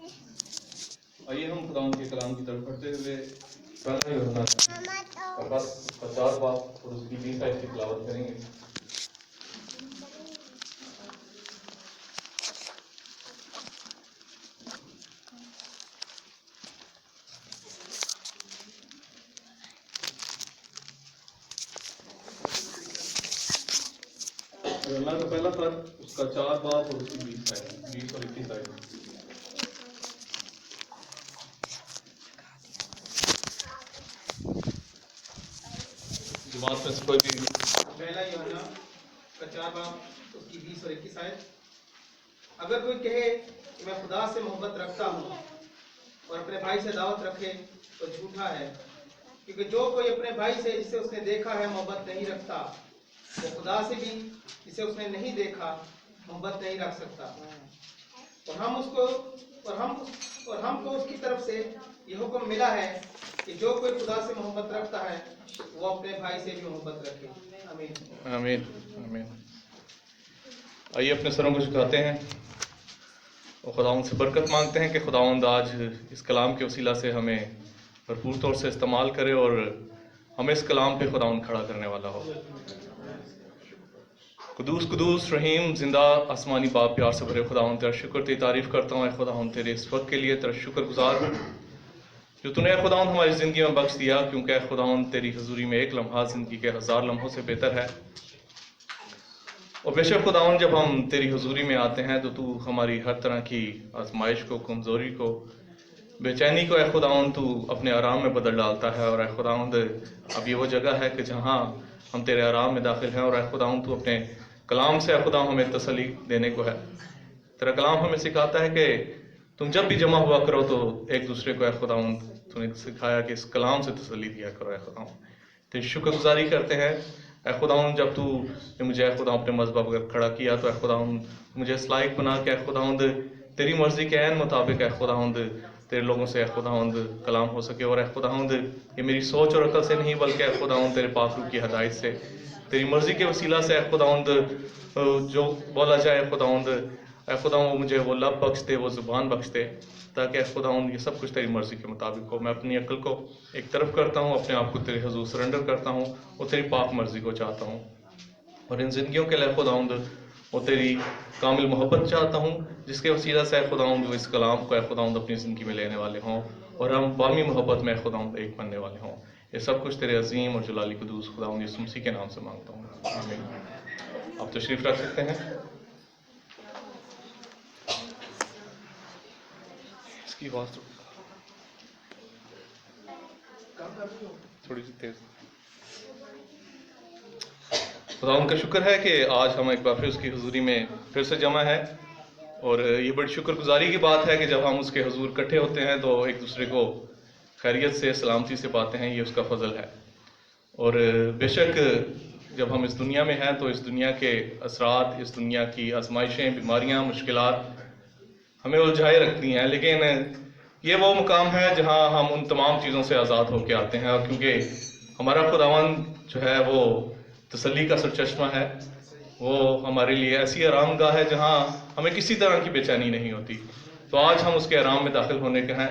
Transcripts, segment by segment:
آئیے ہم خداوند کے کلام کی طرف بڑھتے ہوئے پہلا یوحنا بس 50 باب اور اس کی 20 آیت کی تلاوت کریں گے۔ یوحنا کا پہلا خط اس کا 4 باب اور اس کی 20 اور 21 آیت۔ جماعت میں سے کوئی بھی پہلا یوحنا کا 4 باب اس کی 20 اور 21 آیت۔ اگر کوئی کہے کہ میں خدا سے محبت رکھتا ہوں اور اپنے بھائی سے عداوت رکھے تو جھوٹا ہے، کیونکہ جو کوئی اپنے بھائی سے جسے اس نے دیکھا ہے محبت نہیں رکھتا، وہ خدا سے بھی جسے اس نے نہیں دیکھا محبت نہیں رکھ سکتا۔ اور ہم کو اس کی طرف سے یہ حکم ملا ہے کہ جو کوئی خدا سے محبت رکھتا ہے وہ اپنے بھائی سے بھی محبت رکھے۔ آمین آمین آمین۔ آئیے اپنے سروں کو جھکاتے ہیں اور خداوند سے برکت مانگتے ہیں کہ خداوند آج اس کلام کے وسیلہ سے ہمیں بھرپور طور سے استعمال کرے اور ہمیں اس کلام پہ خداوند کھڑا کرنے والا ہو۔ قدوس قدوس رحیم زندہ آسمانی باپ پیار سے بھرے خداوند تیرا شکر تیری تعریف کرتا ہوں۔ اے خداوند تیرے اس وقت کے لیے تیرا شکر گزار ہوں جو تو نے اے خداوند ہماری زندگی میں بخش دیا، کیونکہ اے خداوند تیری حضوری میں ایک لمحہ زندگی کے 1000 لمحوں سے بہتر ہے۔ اور بے شک خداوند جب ہم تیری حضوری میں آتے ہیں تو ہماری ہر طرح کی آزمائش کو، کمزوری کو، بے چینی کو اے خداوند تو اپنے آرام میں بدل ڈالتا ہے۔ اور اے خداوند اب یہ وہ جگہ ہے کہ جہاں ہم تیرے آرام میں داخل ہیں، اور اے خداوند تو اپنے کلام سے اے خداوند ہمیں تسلی دینے کو ہے۔ تیرا کلام ہمیں سکھاتا ہے کہ تم جب بھی جمع ہوا کرو تو ایک دوسرے کو اے خداوند تو نے سکھایا کہ اس کلام سے تسلی دیا کرو۔ اے خداوند تیری شکر گزاری کرتے ہیں اے خداوند، جب تو نے مجھے اے خداوند اپنے مذہب پر کھڑا کیا تو اے خداوند مجھے اس لائق بنا کہ اے خداوند تیری مرضی کے عین مطابق اے خداوند تیرے لوگوں سے اے خداوند کلام ہو سکے۔ اور اے خداوند یہ میری سوچ اور عقل سے نہیں بلکہ اے خداوند تیرے پاک روح کی ہدایت سے، تیری مرضی کے وسیلہ سے اے خداوند جو بولا جائے اے خداوند وہ مجھے وہ لب بخش دے، وہ زبان بخش دے، تاکہ اے خداوند یہ سب کچھ تیری مرضی کے مطابق ہو۔ میں اپنی عقل کو ایک طرف کرتا ہوں، اپنے آپ کو تیرے حضور سرنڈر کرتا ہوں اور تیری پاک مرضی کو چاہتا ہوں، اور ان زندگیوں کے لیے خداوند وہ تیری کامل محبت چاہتا ہوں جس کے وسیلہ سے اے خداوند وہ اس کلام کو اے خداوند اپنی زندگی میں لینے والے ہوں اور ہم بامی محبت میں اے خداوند ایک بننے والے ہوں۔ یہ سب کچھ تیرے عظیم اور جلالی قدوس خداوند یسوع مسیح کے نام سے مانگتا ہوں، آمین۔ آپ تشریف رکھ سکتے ہیں۔ اس کی آواز تھوڑی سی تیز۔ خداوند کا شکر ہے کہ آج ہم ایک بار پھر اس کی حضوری میں پھر سے جمع ہے، اور یہ بڑی شکر گزاری کی بات ہے کہ جب ہم اس کے حضور اکٹھے ہوتے ہیں تو ایک دوسرے کو خیریت سے، سلامتی سے پاتے ہیں، یہ اس کا فضل ہے۔ اور بے شک جب ہم اس دنیا میں ہیں تو اس دنیا کے اثرات، اس دنیا کی آزمائشیں، بیماریاں، مشکلات ہمیں الجھائے رکھتی ہیں، لیکن یہ وہ مقام ہے جہاں ہم ان تمام چیزوں سے آزاد ہو کے آتے ہیں، اور کیونکہ ہمارا خداوند جو ہے وہ تسلی کا سرچشمہ ہے، وہ ہمارے لیے ایسی آرام گاہ ہے جہاں ہمیں کسی طرح کی بے چینی نہیں ہوتی، تو آج ہم اس کے آرام میں داخل ہونے کے ہیں،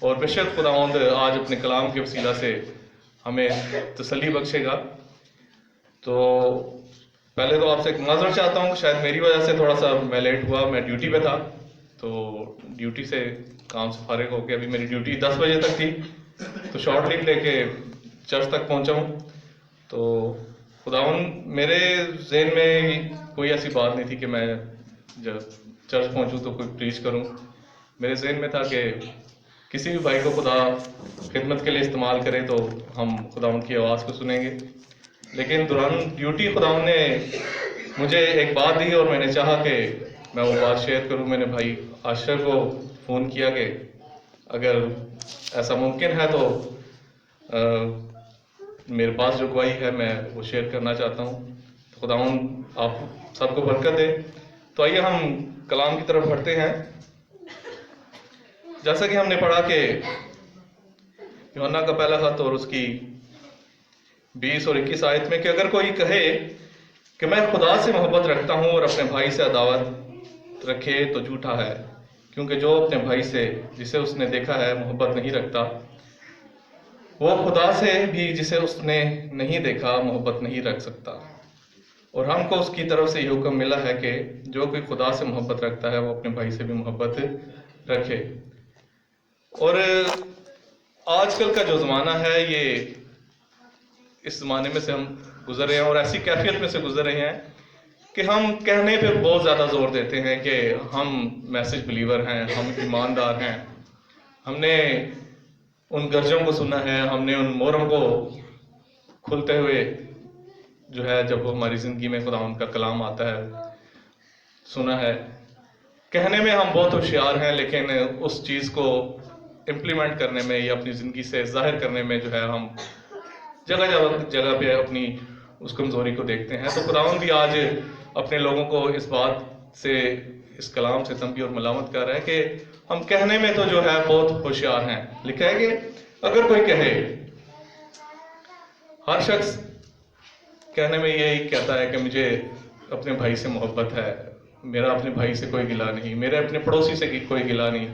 اور بے شک خداوند آج اپنے کلام کے وسیلہ سے ہمیں تسلی بخشے گا۔ تو پہلے تو آپ سے ایک معذرت چاہتا ہوں، شاید میری وجہ سے تھوڑا سا میں لیٹ ہوا، میں ڈیوٹی پہ تھا، تو ڈیوٹی سے کام سے فارغ ہو کے ابھی میری ڈیوٹی 10 بجے تک تھی، تو شارٹ لیو لے کے چرچ تک پہنچا ہوں۔ تو خداوند میرے ذہن میں کوئی ایسی بات نہیں تھی کہ میں جب چرچ پہنچوں تو کوئی پریچ کروں۔ میرے ذہن میں تھا کہ کسی بھی بھائی کو خدا خدمت کے لیے استعمال کرے تو ہم خداوند کی آواز کو سنیں گے، لیکن دوران ڈیوٹی خداوند نے مجھے ایک بات دی اور میں نے چاہا کہ میں وہ بات شیئر کروں۔ میں نے بھائی آشر کو فون کیا کہ اگر ایسا ممکن ہے تو میرے پاس جو گواہی ہے میں وہ شیئر کرنا چاہتا ہوں، تو خداوند آپ سب کو برکت دے۔ تو آئیے ہم کلام کی طرف بڑھتے ہیں۔ جیسا کہ ہم نے پڑھا کہ یوحنا کا پہلا خط اور اس کی 20 اور 21 آیت میں کہ اگر کوئی کہے کہ میں خدا سے محبت رکھتا ہوں اور اپنے بھائی سے عداوت رکھے تو جھوٹا ہے، کیونکہ جو اپنے بھائی سے جسے اس نے دیکھا ہے محبت نہیں رکھتا، وہ خدا سے بھی جسے اس نے نہیں دیکھا محبت نہیں رکھ سکتا۔ اور ہم کو اس کی طرف سے یہ حکم ملا ہے کہ جو کوئی خدا سے محبت رکھتا ہے وہ اپنے بھائی سے بھی محبت رکھے۔ اور آج کل کا جو زمانہ ہے، یہ اس زمانے میں سے ہم گزر رہے ہیں اور ایسی کیفیت میں سے گزر رہے ہیں کہ ہم کہنے پہ بہت زیادہ زور دیتے ہیں کہ ہم میسج بلیور ہیں، ہم ایماندار ہیں، ہم نے ان گرجوں کو سنا ہے، ہم نے ان موروں کو کھلتے ہوئے جو ہے جب ہماری زندگی میں خدا ان کا کلام آتا ہے سنا ہے۔ کہنے میں ہم بہت ہوشیار ہیں، لیکن اس چیز کو امپلیمنٹ کرنے میں یا اپنی زندگی سے ظاہر کرنے میں جو ہے ہم جگہ جگہ پہ اپنی اس کمزوری کو دیکھتے ہیں۔ تو خداوند بھی آج اپنے لوگوں کو اس بات سے، اس کلام سے تنبیہ اور ملامت کر رہا ہے کہ ہم کہنے میں تو جو ہے بہت ہوشیار ہیں۔ لکھا ہے کہ اگر کوئی کہے، ہر شخص کہنے میں یہی کہتا ہے کہ مجھے اپنے بھائی سے محبت ہے، میرا اپنے بھائی سے کوئی گلہ نہیں، میرے اپنے پڑوسی سے کوئی گلہ نہیں،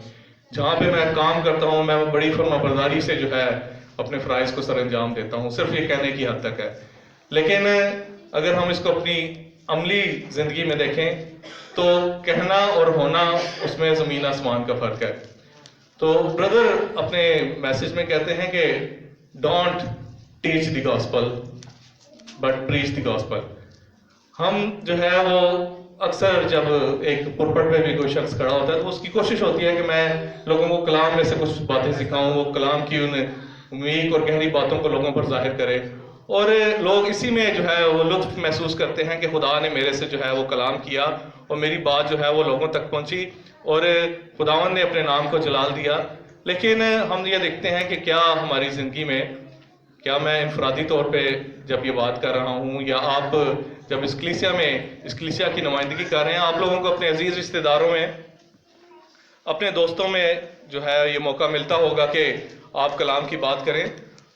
جہاں پہ میں کام کرتا ہوں میں بڑی فرما برداری سے جو ہے اپنے فرائض کو سر انجام دیتا ہوں، صرف یہ کہنے کی حد تک ہے۔ لیکن اگر ہم اس کو اپنی عملی زندگی میں دیکھیں تو کہنا اور ہونا اس میں زمین آسمان کا فرق ہے۔ تو بردر اپنے میسج میں کہتے ہیں کہ don't teach the gospel but preach the gospel. ہم جو ہے وہ اکثر جب ایک پلپٹ پہ بھی کوئی شخص کھڑا ہوتا ہے تو اس کی کوشش ہوتی ہے کہ میں لوگوں کو کلام میں سے کچھ باتیں سکھاؤں، وہ کلام کی ان عمیق اور گہری باتوں کو لوگوں پر ظاہر کرے، اور لوگ اسی میں جو ہے وہ لطف محسوس کرتے ہیں کہ خدا نے میرے سے جو ہے وہ کلام کیا اور میری بات جو ہے وہ لوگوں تک پہنچی اور خداوند نے اپنے نام کو جلال دیا۔ لیکن ہم یہ دیکھتے ہیں کہ کیا ہماری زندگی میں، کیا میں انفرادی طور پہ جب یہ بات کر رہا ہوں یا آپ جب اس کلیسیا کی نمائندگی کر رہے ہیں، آپ لوگوں کو اپنے عزیز رشتہ داروں میں، اپنے دوستوں میں جو ہے یہ موقع ملتا ہوگا کہ آپ کلام کی بات کریں،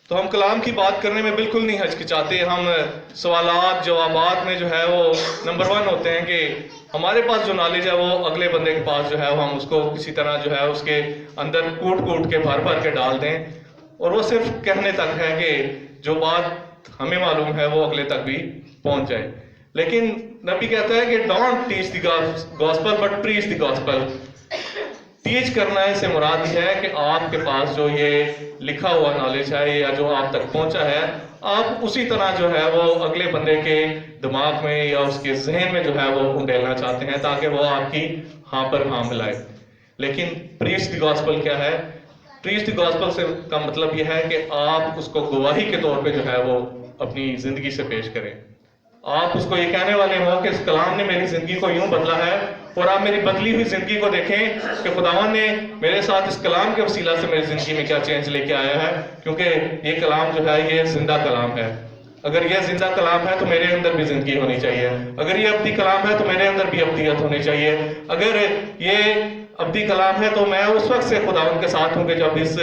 تو ہم کلام کی بات کرنے میں بالکل نہیں ہچکچاتے۔ ہم سوالات جوابات میں جو ہے وہ نمبر 1 ہوتے ہیں کہ ہمارے پاس جو نالج ہے وہ اگلے بندے کے پاس جو ہے وہ ہم اس کو کسی طرح جو ہے اس کے اندر کوٹ کے بھر کے ڈال دیں، اور وہ صرف کہنے تک ہے کہ جو بات ہمیں معلوم ہے وہ اگلے تک بھی پہنچ جائے۔ لیکن نبی کہتا ہے کہ don't teach the gospel but preach the gospel. Teach کرنا سے مراد یہ ہے کہ آپ کے پاس جو یہ لکھا ہوا نالج ہے یا جو آپ تک پہنچا ہے، آپ اسی طرح جو ہے وہ اگلے بندے کے دماغ میں یا اس کے ذہن میں جو ہے وہ انڈیلنا چاہتے ہیں تاکہ وہ آپ کی ہاں پر ہاں ملائے۔ لیکن پریچ دی گاسپل کیا ہے؟ پریچ دی گاسپل سے کا مطلب یہ ہے کہ آپ اس کو گواہی کے طور پہ جو ہے وہ اپنی زندگی سے پیش کریں۔ آپ اس کو یہ کہنے والے ہوں کہ اس کلام نے میری زندگی کو یوں بدلا ہے، اور آپ میری بدلی ہوئی زندگی کو دیکھیں کہ خداوند نے میرے ساتھ اس کلام کے وسیلہ سے میری زندگی میں کیا چینج لے کے آیا ہے، کیونکہ یہ کلام جو ہے یہ زندہ کلام ہے۔ اگر یہ زندہ کلام ہے تو میرے اندر بھی زندگی ہونی چاہیے، اگر یہ ابدی کلام ہے تو میرے اندر بھی ابدیت ہونی چاہیے، اگر یہ ابدی کلام ہے تو میں اس وقت سے خداوند کے ساتھ ہوں کہ جب اس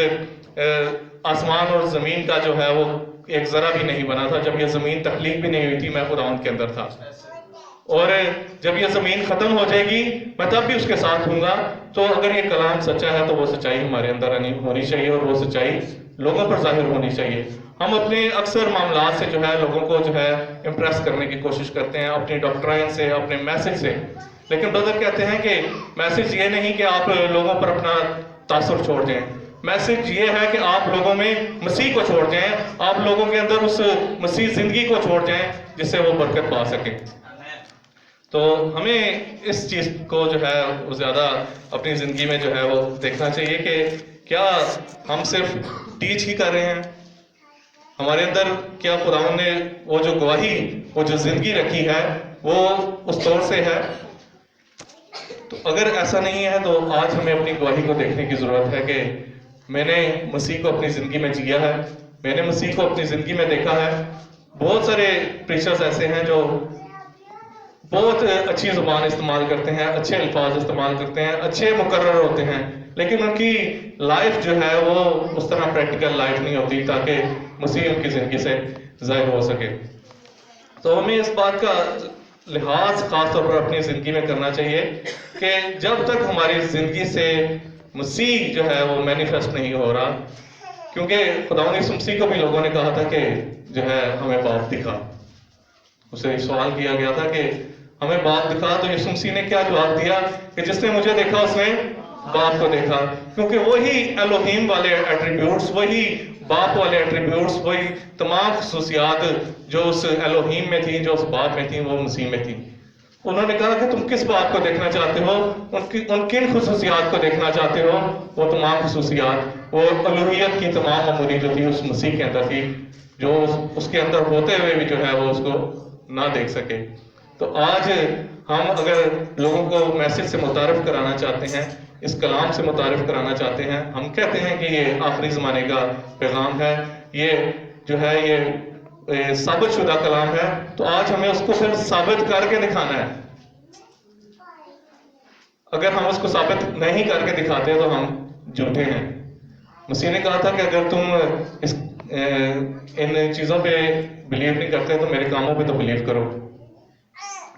آسمان اور زمین کا جو ہے وہ ایک ذرہ بھی نہیں بنا تھا، جب یہ زمین تخلیق بھی نہیں ہوئی تھی، میں خداوند کے اندر تھا، اور جب یہ زمین ختم ہو جائے گی میں تب بھی اس کے ساتھ ہوں گا۔ تو اگر یہ کلام سچا ہے تو وہ سچائی ہمارے اندر ہونی چاہیے اور وہ سچائی لوگوں پر ظاہر ہونی چاہیے۔ ہم اپنے اکثر معاملات سے جو ہے لوگوں کو جو ہے امپریس کرنے کی کوشش کرتے ہیں، اپنی ڈاکٹرائن سے، اپنے میسج سے، لیکن بردر کہتے ہیں کہ میسج یہ نہیں کہ آپ لوگوں پر اپنا تاثر چھوڑ دیں، میسج یہ ہے کہ آپ لوگوں میں مسیح کو چھوڑ جائیں، آپ لوگوں کے اندر اس مسیح زندگی کو چھوڑ جائیں جس سے وہ برکت پا سکیں۔ تو ہمیں اس چیز کو جو ہے وہ زیادہ اپنی زندگی میں جو ہے وہ دیکھنا چاہیے کہ کیا ہم صرف ٹیچ ہی کر رہے ہیں، ہمارے اندر کیا خداوند نے وہ جو گواہی، وہ جو زندگی رکھی ہے وہ اس طور سے ہے۔ تو اگر ایسا نہیں ہے تو آج ہمیں اپنی گواہی کو دیکھنے کی ضرورت ہے کہ میں نے مسیح کو اپنی زندگی میں جیا ہے، میں نے مسیح کو اپنی زندگی میں دیکھا ہے۔ بہت سارے پریچرز ایسے ہیں جو بہت اچھی زبان استعمال کرتے ہیں، اچھے الفاظ استعمال کرتے ہیں، اچھے مقرر ہوتے ہیں، لیکن ان کی لائف جو ہے وہ اس طرح پریکٹیکل لائف نہیں ہوتی تاکہ مسیح ان کی زندگی سے ظاہر ہو سکے۔ تو ہمیں اس بات کا لحاظ خاص طور پر اپنی زندگی میں کرنا چاہیے کہ جب تک ہماری زندگی سے مسیح جو ہے وہ مینیفیسٹ نہیں ہو رہا، کیونکہ خداوند یسوع مسیح کو بھی لوگوں نے کہا تھا کہ جو ہے ہمیں باپ دکھا، اسے ایک سوال کیا گیا تھا کہ ہمیں باپ دکھا، تو یسوع مسیح نے کیا جواب دیا کہ جس نے مجھے دیکھا اس نے باپ کو دیکھا، کیونکہ وہی الوہیم والے ایٹریبیوٹس، وہی باپ والے ایٹریبیوٹس، وہی تمام خصوصیات جو اس الوہیم میں تھیں، جو اس باپ میں تھیں، وہ مسیح میں تھیں۔ انہوں نے کہا کہ تم کس بات کو دیکھنا چاہتے ہو، ان کن خصوصیات کو دیکھنا چاہتے ہو؟ وہ تمام خصوصیات، وہ الوہیت کی تمام معمولی جو تھی اس مسیح کے اندر تھی، جو اس کے اندر ہوتے ہوئے بھی جو ہے وہ اس کو نہ دیکھ سکے۔ تو آج ہم اگر لوگوں کو میسج سے متعارف کرانا چاہتے ہیں، اس کلام سے متعارف کرانا چاہتے ہیں، ہم کہتے ہیں کہ یہ آخری زمانے کا پیغام ہے، یہ جو ہے یہ ثابت شدہ کلام ہے، تو آج ہمیں اس کو پھر ثابت کر کے دکھانا ہے۔ اگر ہم اس کو ثابت نہیں کر کے دکھاتے تو ہم جھوٹے ہیں۔ مسیح نے کہا تھا کہ اگر تم ان چیزوں پہ بلیو نہیں کرتے تو میرے کاموں پہ تو بلیو کرو،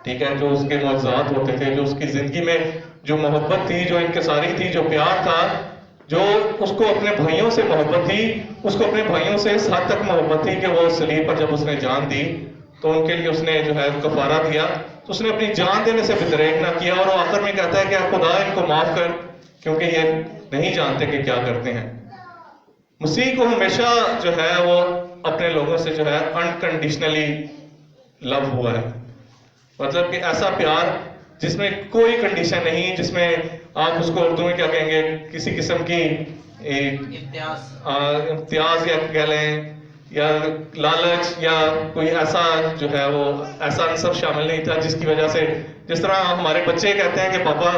ٹھیک ہے؟ جو اس کے معجزات ہوتے تھے، جو اس کی زندگی میں جو محبت تھی، جو انکساری تھی، جو پیار تھا، جو اس کو اپنے بھائیوں سے محبت تھی، اس کو اپنے بھائیوں سے اس حد تک محبت تھی کہ وہ صلیب پر جب اس نے جان دی تو ان کے لیے اس نے جو ہے کفارہ دیا، تو اس نے اپنی جان دینے سے بھی دریغ نہ کیا، اور وہ آخر میں کہتا ہے کہ خدا ان کو معاف کر، کیونکہ یہ نہیں جانتے کہ کیا کرتے ہیں۔ مسیح کو ہمیشہ جو ہے وہ اپنے لوگوں سے جو ہے انکنڈیشنلی لو ہوا ہے، مطلب کہ ایسا پیار جس میں کوئی کنڈیشن نہیں، جس میں آپ اس کو اردو میں کیا کہیں گے، کسی قسم کی امتیاز یا کہہ لیں، یا لالچ یا کوئی ایسا جو ہے وہ ایسا عنصر شامل نہیں تھا جس کی وجہ سے، جس طرح ہمارے بچے کہتے ہیں کہ پاپا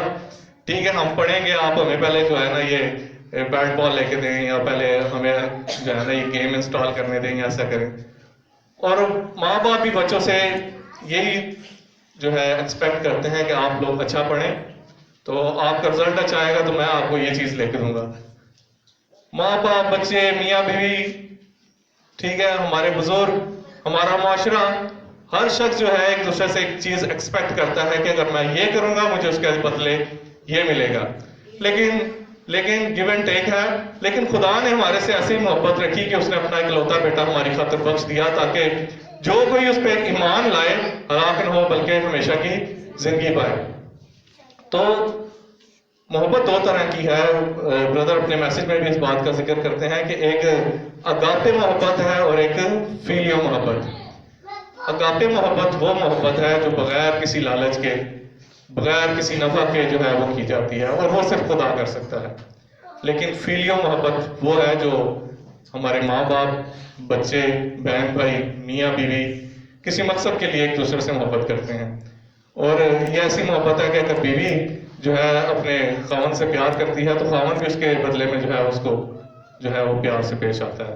ٹھیک ہے ہم پڑھیں گے، آپ ہمیں پہلے جو ہے نا یہ بیٹ بال لے کے دیں، یا پہلے ہمیں جو ہے نا یہ گیم انسٹال کرنے دیں، یا ایسا کریں۔ اور ماں باپ بھی بچوں سے یہی جو ہے ایکسپیکٹ کرتے ہیں کہ آپ لوگ اچھا پڑھیں تو آپ کا رزلٹ اچھا آئے گا تو میں آپ کو یہ چیز لے کے دوں گا۔ ماں باپ، بچے، میاں بیوی، ٹھیک ہے، ہمارے بزرگ، ہمارا معاشرہ، ہر شخص جو ہے ایک دوسرے سے ایک چیز ایکسپیکٹ کرتا ہے کہ اگر میں یہ کروں گا مجھے اس کے بدلے یہ ملے گا، لیکن گیو اینڈ ٹیک ہے۔ لیکن خدا نے ہمارے سے ایسی محبت رکھی کہ اس نے اپنا اکلوتا بیٹا ہماری خاطر بخش دیا تاکہ جو کوئی اس پہ ایمان لائے ہلاک نہ ہو بلکہ ہمیشہ کی زندگی پائے۔ تو محبت دو طرح کی ہے، بردر اپنے میسج میں بھی اس بات کا ذکر کرتے ہیں کہ ایک اگاپے محبت ہے اور ایک فیلیو محبت۔ اگاپے محبت وہ محبت ہے جو بغیر کسی لالچ کے، بغیر کسی نفع کے جو ہے وہ کی جاتی ہے، اور وہ صرف خدا کر سکتا ہے۔ لیکن فیلیو محبت وہ ہے جو ہمارے ماں باپ، بچے، بہن بھائی، میاں بیوی کسی مقصد کے لیے ایک دوسرے سے محبت کرتے ہیں۔ اور یہ ایسی محبت ہے کہ اگر بیوی جو ہے اپنے خاوند سے پیار کرتی ہے تو خاوند بھی اس کے بدلے میں جو ہے اس کو جو ہے وہ پیار سے پیش آتا ہے۔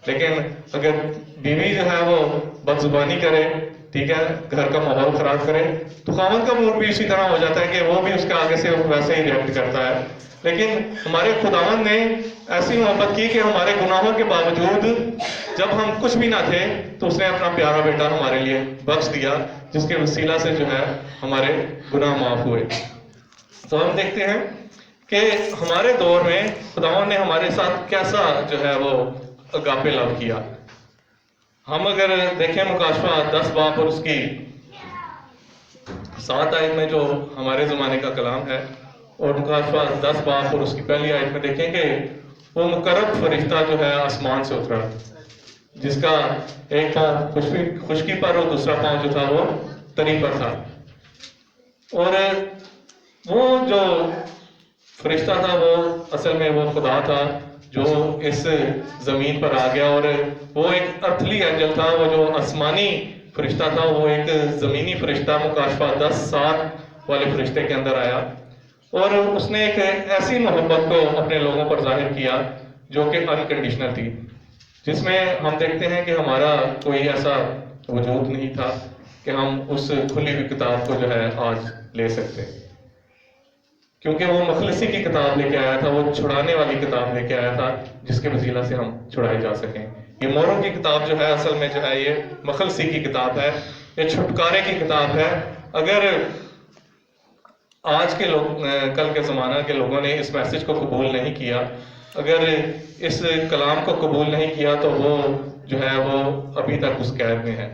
لیکن اگر بیوی جو ہے وہ بد زبانی کرے، ٹھیک ہے، گھر کا ماحول خراب کرے، تو خاوند کا موڈ بھی اسی طرح ہو جاتا ہے کہ وہ بھی اس کے آگے سے ویسے ہی ریئیکٹ کرتا ہے۔ لیکن ہمارے خداوند نے ایسی محبت کی کہ ہمارے گناہوں کے باوجود جب ہم کچھ بھی نہ تھے تو اس نے اپنا پیارا بیٹا ہمارے لیے بخش دیا، جس کے وسیلہ سے جو ہے ہمارے گناہ معاف ہوئے۔ تو ہم دیکھتے ہیں کہ ہمارے دور میں خداوند نے ہمارے ساتھ کیسا جو ہے وہ اگاپے لو کیا۔ ہم اگر دیکھیں مکاشفہ 10 باب اور اس کی 7 آیت میں جو ہمارے زمانے کا کلام ہے، اور مکاشفہ 10 باب اور اس کی پہلی آیت میں دیکھیں کہ وہ مقرب فرشتہ جو ہے آسمان سے اترا، جس کا ایک پاؤں خشکی پر اور دوسرا پاؤں جو تھا وہ تری پر تھا۔ اور وہ جو فرشتہ تھا وہ اصل میں وہ خدا تھا جو اس زمین پر آ گیا، اور وہ ایک ارتھلی اینجل تھا، وہ جو آسمانی فرشتہ تھا وہ ایک زمینی فرشتہ مکاشفہ 10:7 والے فرشتے کے اندر آیا، اور اس نے ایک ایسی محبت کو اپنے لوگوں پر ظاہر کیا جو کہ انکنڈیشنل تھی، جس میں ہم دیکھتے ہیں کہ ہمارا کوئی ایسا وجود نہیں تھا کہ ہم اس کھلی ہوئی کتاب کو جو ہے آج لے سکتے، کیونکہ وہ مخلصی کی کتاب لے کے آیا تھا، وہ چھڑانے والی کتاب لے کے آیا تھا جس کے وسیلہ سے ہم چھڑائے جا سکیں۔ یہ موروں کی کتاب جو ہے اصل میں جو ہے یہ مخلصی کی کتاب ہے، یہ چھٹکارے کی کتاب ہے، اگر آج کے لوگ کل کے زمانہ کے لوگوں نے اس میسج کو قبول نہیں کیا، اگر اس کلام کو قبول نہیں کیا، تو وہ جو ہے وہ ابھی تک اس قید میں ہے۔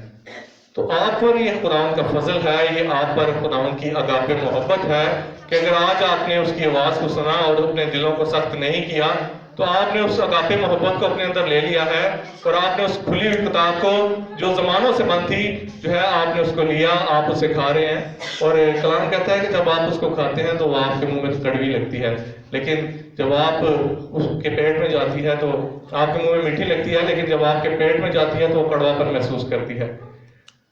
تو آپ پر یہ خداوند کا فضل ہے، یہ آپ پر خداوند کی اگاپ محبت ہے کہ اگر آج آپ نے اس کی آواز کو سنا اور اپنے دلوں کو سخت نہیں کیا، تو آپ نے اس اگاپ محبت کو اپنے اندر لے لیا ہے، اور آپ نے اس کھلی ہوئی کتاب کو جو زمانوں سے بند تھی جو ہے آپ نے اس کو لیا، آپ اسے کھا رہے ہیں۔ اور کلام کہتا ہے کہ جب آپ اس کو کھاتے ہیں تو وہ آپ کے منہ میں کڑوی لگتی ہے، لیکن جب آپ اس کے پیٹ میں جاتی ہے تو آپ کے منہ میں میٹھی لگتی ہے، لیکن جب آپ کے پیٹ میں جاتی ہے تو وہ کڑوا پن محسوس کرتی ہے۔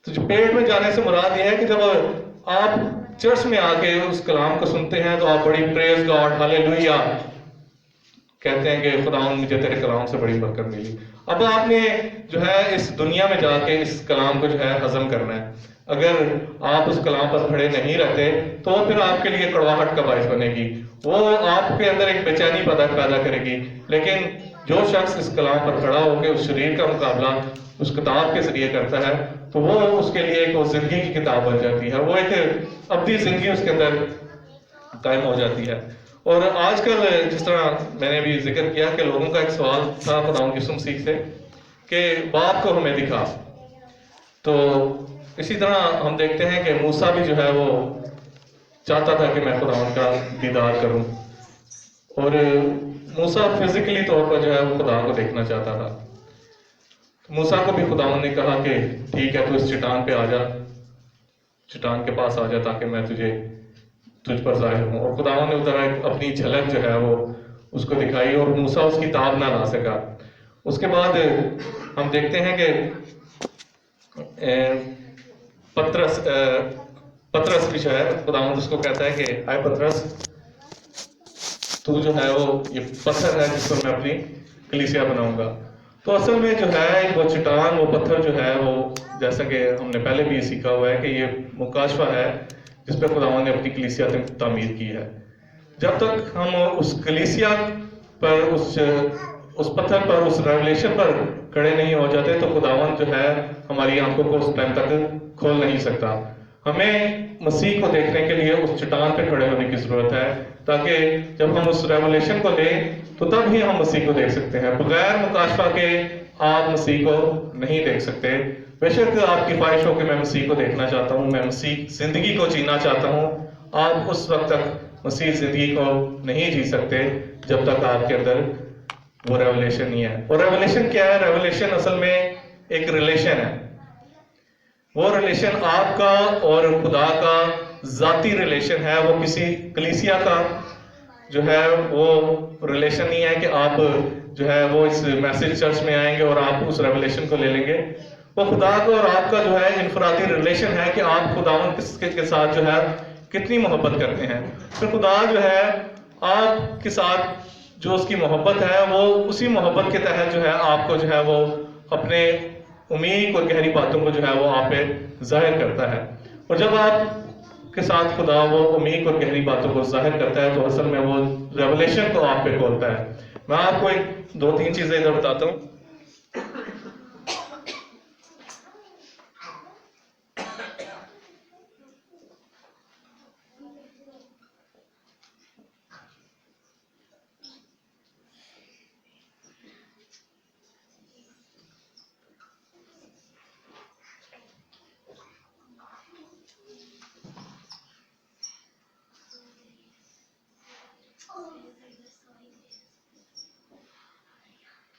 تو جو پیٹ میں جانے سے مراد یہ ہے کہ جب آپ چرچ میں آ کے اس کلام کو سنتے ہیں تو آپ بڑی پریز گاڈ ہاللیلویا کہتے ہیں کہ خداوند مجھے تیرے کلام سے بڑی برکت ملی۔ اب آپ نے جو ہے اس دنیا میں جا کے اس کلام کو جو ہے ہضم کرنا ہے۔ اگر آپ اس کلام پر کھڑے نہیں رہتے تو وہ پھر آپ کے لیے کڑواہٹ کا باعث بنے گی، وہ آپ کے اندر ایک بے چینی پیدا کرے گی۔ لیکن جو شخص اس کلام پر کھڑا ہو کے اس شریر کا مقابلہ اس کتاب کے ذریعے کرتا ہے تو وہ اس کے لیے ایک وہ زندگی کی کتاب بن جاتی ہے، وہ ایک ابدی زندگی اس کے اندر قائم ہو جاتی ہے۔ اور آج کل جس طرح میں نے بھی ذکر کیا کہ لوگوں کا ایک سوال تھا خداوند یسوع مسیح سے کہ باپ کو ہمیں دکھا، تو اسی طرح ہم دیکھتے ہیں کہ موسیٰ بھی جو ہے وہ چاہتا تھا کہ میں خداوند کا دیدار کروں، اور موسیٰ فزیکلی طور پر جو ہے وہ خدا کو دیکھنا چاہتا تھا۔ موسیٰ کو بھی خداوند نے کہا کہ ٹھیک ہے تو اس چٹان پہ آ جا، چٹان کے پاس آ جا تاکہ میں تجھ پر ظاہر ہوں، اور خداوند نے ادھر اپنی جھلک جو ہے وہ اس کو دکھائی اور موسیٰ اس کی تاب نہ لا سکا۔ اس کے بعد ہم دیکھتے ہیں کہ پترس بھی جو ہے خداوند اس کو کہتا ہے کہ اے پترس تو جو ہے وہ یہ پتھر ہے جس پر میں اپنی کلیسیا بناؤں گا۔ تو اصل میں جو ہے وہ چٹان، وہ پتھر جو ہے وہ جیسا کہ ہم نے پہلے بھی سیکھا ہوا ہے کہ یہ مکاشفہ ہے جس پہ خداوند نے اپنی کلیسیا تعمیر کی ہے۔ جب تک ہم اس کلیسیا پر اس پتھر پر اس ریولیشن پر کھڑے نہیں ہو جاتے تو خداوند جو ہے ہماری آنکھوں کو اس ٹائم تک کھول نہیں سکتا۔ ہمیں مسیح کو دیکھنے کے لیے اس چٹان پہ کھڑے ہونے کی ضرورت ہے، تاکہ جب ہم اس ریولیشن کو لیں تو تب ہی ہم مسیح کو دیکھ سکتے ہیں۔ بغیر مکاشفہ کے آپ مسیح کو نہیں دیکھ سکتے۔ بے شک آپ کی خواہش ہو کہ میں مسیح کو دیکھنا چاہتا ہوں، میں مسیح زندگی کو جینا چاہتا ہوں، آپ اس وقت تک مسیح زندگی کو نہیں جی سکتے جب تک آپ کے اندر وہ ریولیشن نہیں ہے۔ اور ریولیشن کیا ہے؟ ریولیشن اصل میں ایک ریلیشن ہے۔ وہ ریلیشن آپ کا اور خدا کا ذاتی ریلیشن ہے، وہ کسی کلیسیا کا جو ہے وہ ریلیشن نہیں ہے کہ آپ جو ہے وہ اس میسج چرچ میں آئیں گے اور آپ اس ریولیشن کو لے لیں گے۔ وہ خدا کا اور آپ کا جو ہے انفرادی ریلیشن ہے کہ آپ خداوند کے ساتھ جو ہے کتنی محبت کرتے ہیں۔ پھر خدا جو ہے آپ کے ساتھ جو اس کی محبت ہے وہ اسی محبت کے تحت جو ہے آپ کو جو ہے وہ اپنے امید اور گہری باتوں کو جو ہے وہ آپ پہ ظاہر کرتا ہے۔ اور جب آپ کے ساتھ خدا وہ امید اور گہری باتوں کو ظاہر کرتا ہے تو اصل میں وہ ریولیشن کو آپ پہ کھولتا ہے۔ میں آپ کو ایک دو تین چیزیں ادھر بتاتا ہوں۔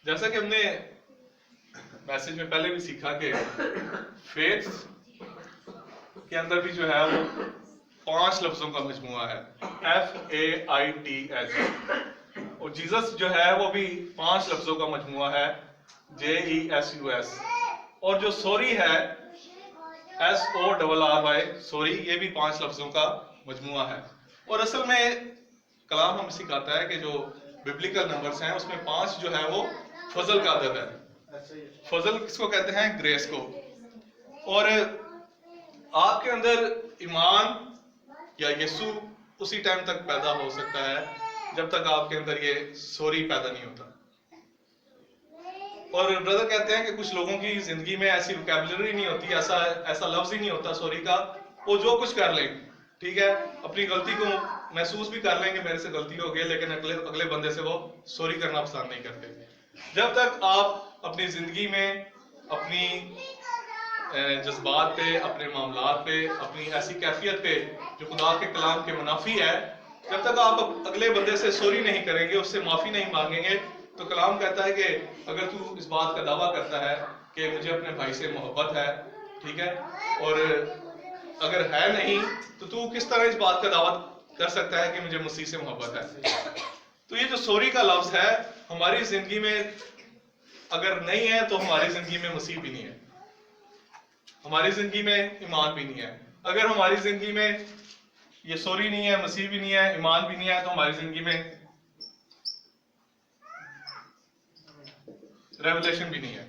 جیسا کہ ہم نے میسج میں پہلے بھی سیکھا کہ فیتھ کے اندر بھی جو ہے وہ 5 لفظوں کا مجموعہ ہے، FAITH، اور جیزس جو ہے وہ بھی 5 لفظوں کا مجموعہ ہے، JESUS، اور جو سوری ہے SORRY، سوری، یہ بھی 5 لفظوں کا مجموعہ ہے۔ اور اصل میں کلام ہم سکھاتا ہے کہ جو ببلیکل نمبرز ہیں اس میں 5 جو ہے وہ فضل کا عدد ہے۔ فضل کس کو کہتے ہیں؟ گریس کو۔ اور آپ کے اندر ایمان یا یسوع اسی ٹائم تک پیدا ہو سکتا ہے جب تک آپ کے اندر یہ سوری پیدا نہیں ہوتا۔ اور بردر کہتے ہیں کہ کچھ لوگوں کی زندگی میں ایسی وکیبلری نہیں ہوتی، ایسا لفظ ہی نہیں ہوتا سوری کا، وہ جو کچھ کر لیں, ٹھیک ہے, اپنی غلطی کو محسوس بھی کر لیں کہ میرے سے غلطی ہو گئی, لیکن اگلے بندے سے وہ سوری کرنا پسند نہیں کرتے. جب تک آپ اپنی زندگی میں اپنی جذبات پہ, اپنے معاملات پہ, اپنی ایسی کیفیت پہ جو خدا کے کلام کے منافی ہے, جب تک آپ اگلے بندے سے سوری نہیں کریں گے, اس سے معافی نہیں مانگیں گے, تو کلام کہتا ہے کہ اگر تو اس بات کا دعویٰ کرتا ہے کہ مجھے اپنے بھائی سے محبت ہے, ٹھیک ہے, اور اگر ہے نہیں تو کس طرح اس بات کا دعویٰ کر سکتا ہے کہ مجھے مسیح سے محبت ہے. تو یہ جو سوری کا لفظ ہے ہماری زندگی میں اگر نہیں ہے تو ہماری زندگی میں مسیح بھی نہیں ہے, ہماری زندگی میں ایمان بھی نہیں ہے. اگر ہماری زندگی میں یہ سوری نہیں ہے, مسیح بھی نہیں ہے, ایمان بھی نہیں ہے, تو ہماری زندگی میں ریولیشن بھی نہیں ہے.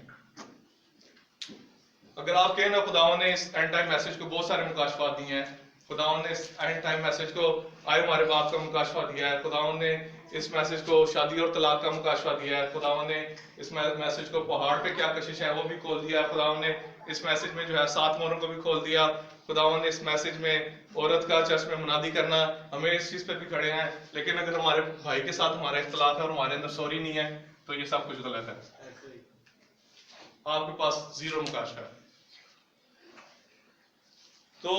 اگر آپ کہیں نا خداوند نے اس اینڈ ٹائم میسج کو بہت سارے مکاشفات دیے ہیں, خداوند نے اس اینڈ ٹائم میسج کو آئے ہمارے باپ کا مکاشفہ دیا ہے, خداوند نے اس میسج کو شادی اور طلاق کا مکاشفہ دیا ہے, خداوند نے اس میسج کو پہاڑ پہ کیا کشش ہے وہ بھی کھول دیا, خداوند نے اس میسج میں جو ہے 7 مہروں کو بھی کھول دیا, خداوند نے اس میسج میں عورت کا چرچ میں منادی کرنا, ہمیں اس چیز پہ بھی کھڑے ہیں, لیکن اگر ہمارے بھائی کے ساتھ ہمارا اختلاف ہے اور ہمارے اندر سوری نہیں ہے تو یہ سب کچھ غلط ہے, آپ کے پاس زیرو مکاشفہ ہے. تو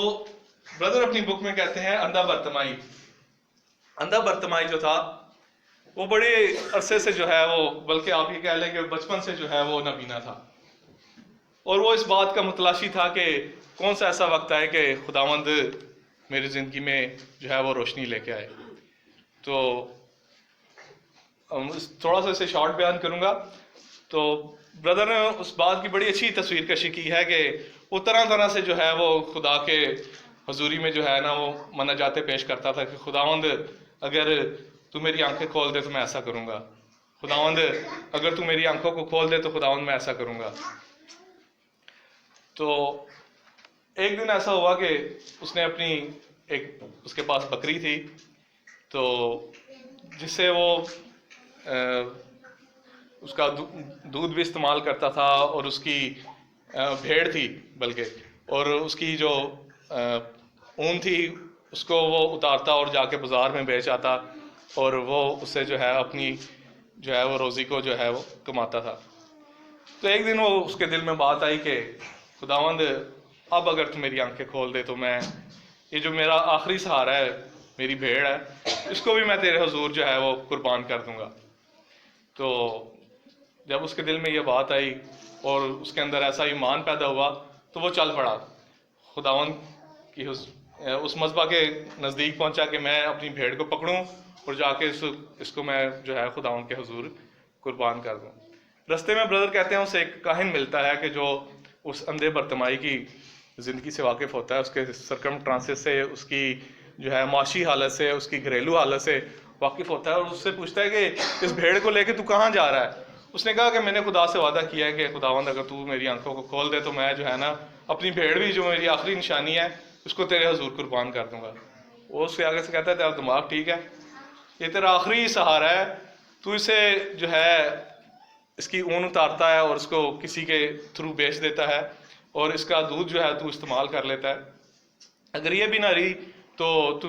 بردر اپنی بک میں کہتے ہیں اندھا برتمائی. اندھا برتمائی جو تھا وہ بڑے عرصے سے جو ہے وہ, بلکہ آپ یہ کہہ لیں کہ بچپن سے جو ہے وہ نابینا تھا, اور وہ اس بات کا متلاشی تھا کہ کون سا ایسا وقت آئے کہ خداوند میری زندگی میں جو ہے وہ روشنی لے کے آئے. تو تھوڑا سا اسے شارٹ بیان کروں گا. تو بردر نے اس بات کی بڑی اچھی تصویر کشی کی ہے کہ وہ طرح طرح سے جو ہے وہ خدا کے حضوری میں جو ہے نا وہ مناجاتیں پیش کرتا تھا کہ خداوند اگر تو میری آنکھیں کھول دے تو میں ایسا کروں گا, خداوند اگر تو میری آنکھوں کو کھول دے تو خداوند میں ایسا کروں گا. تو ایک دن ایسا ہوا کہ اس نے اپنی اس کے پاس بکری تھی, تو جس سے وہ اس کا دودھ بھی استعمال کرتا تھا, اور اس کی بھیڑ تھی بلکہ, اور اس کی جو اون تھی اس کو وہ اتارتا اور جا کے بازار میں بیچ آتا, اور وہ اس سے جو ہے اپنی جو ہے وہ روزی کو جو ہے وہ کماتا تھا. تو ایک دن وہ اس کے دل میں بات آئی کہ خداوند اب اگر تو میری آنکھیں کھول دے تو میں یہ جو میرا آخری سہارا ہے, میری بھیڑ ہے, اس کو بھی میں تیرے حضور جو ہے وہ قربان کر دوں گا. تو جب اس کے دل میں یہ بات آئی اور اس کے اندر ایسا ایمان پیدا ہوا تو وہ چل پڑا, خداوند کی اس مذبح کے نزدیک پہنچا کہ میں اپنی بھیڑ کو پکڑوں اور جا کے اس کو میں جو ہے خداوند کے حضور قربان کر دوں. رستے میں بردر کہتے ہیں اسے ایک کاہن ملتا ہے کہ جو اس اندھے برتمائی کی زندگی سے واقف ہوتا ہے, اس کے سرکمسٹانسز سے, اس کی جو ہے معاشی حالت سے, اس کی گھریلو حالت سے واقف ہوتا ہے, اور اس سے پوچھتا ہے کہ اس بھیڑ کو لے کے تو کہاں جا رہا ہے. اس نے کہا کہ میں نے خدا سے وعدہ کیا ہے کہ خداوند اگر تو میری آنکھوں کو کھول دے تو میں جو ہے نا اپنی بھیڑ بھی جو میری آخری نشانی ہے اس کو تیرے حضور قربان کر دوں گا. وہ اس کے آگے سے کہتا ہے تیرا دماغ ٹھیک ہے, یہ تیرا آخری سہارا ہے, تو اسے جو ہے اس کی اون اتارتا ہے اور اس کو کسی کے تھرو بیچ دیتا ہے, اور اس کا دودھ جو ہے تو استعمال کر لیتا ہے. اگر یہ بھی نہ رہی تو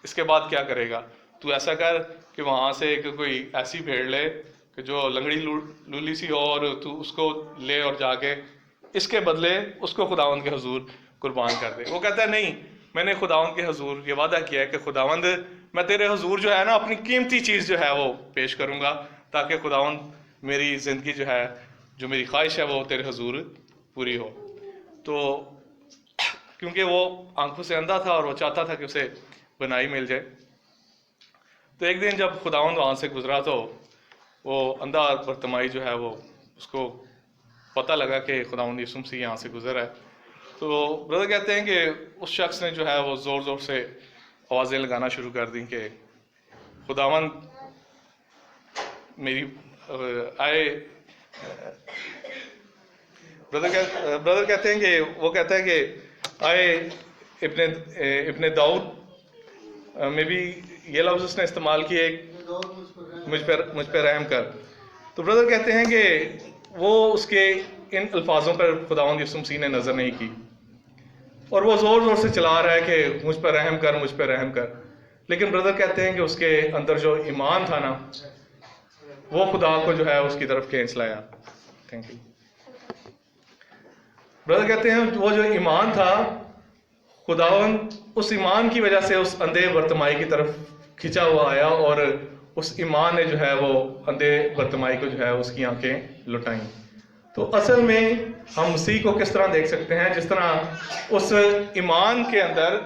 اس کے بعد کیا کرے گا؟ تو ایسا کر کہ وہاں سے کوئی ایسی بھیڑ لے کہ جو لنگڑی لولی سی ہو, اور تو اس کو لے اور جا کے اس کے بدلے اس کو خداوند کے حضور قربان کر دے. وہ کہتا ہے نہیں, میں نے خداوند کے حضور یہ وعدہ کیا ہے کہ خداوند میں تیرے حضور جو ہے نا اپنی قیمتی چیز جو ہے وہ پیش کروں گا, تاکہ خداوند میری زندگی جو ہے, جو میری خواہش ہے وہ تیرے حضور پوری ہو. تو کیونکہ وہ آنکھوں سے اندھا تھا اور وہ چاہتا تھا کہ اسے بنائی مل جائے, تو ایک دن جب خداوند وہاں سے گزرا تو وہ اندھا برتمائی جو ہے وہ اس کو پتہ لگا کہ خداوند یسوع مسیح یہاں سے گزر ہے. تو بردر کہتے ہیں کہ اس شخص نے جو ہے وہ زور زور سے آوازیں لگانا شروع کر دیں کہ خداوند میری آئے. بردر کہتے ہیں کہ وہ کہتا ہے کہ آئے ابن داؤد میں بھی یہ لفظ اس نے استعمال کیے مجھ پہ رحم کر. تو بردر کہتے ہیں کہ وہ اس کے ان الفاظوں پر خداوند یسوع مسیح نے نظر نہیں کی. اور وہ زور زور سے چلا رہا ہے کہ مجھ پر رحم کر، مجھ پہ رحم کر. لیکن بردر کہتے ہیں کہ اس کے اندر جو ایمان تھا نا، وہ خدا کو جو ہے اس کی طرف کھینچ لایا. Thank you. بردر کہتے ہیں وہ جو ایمان تھا، خداون اس ایمان کی وجہ سے اس اندھے برتمائی کی طرف کھینچا ہوا آیا، اور اس ایمان نے جو ہے وہ اندھے برتمائی کو جو ہے اس کی آنکھیں لٹائیں. تو اصل میں ہم مسیح کو کس طرح دیکھ سکتے ہیں؟ جس طرح اس ایمان کے اندر،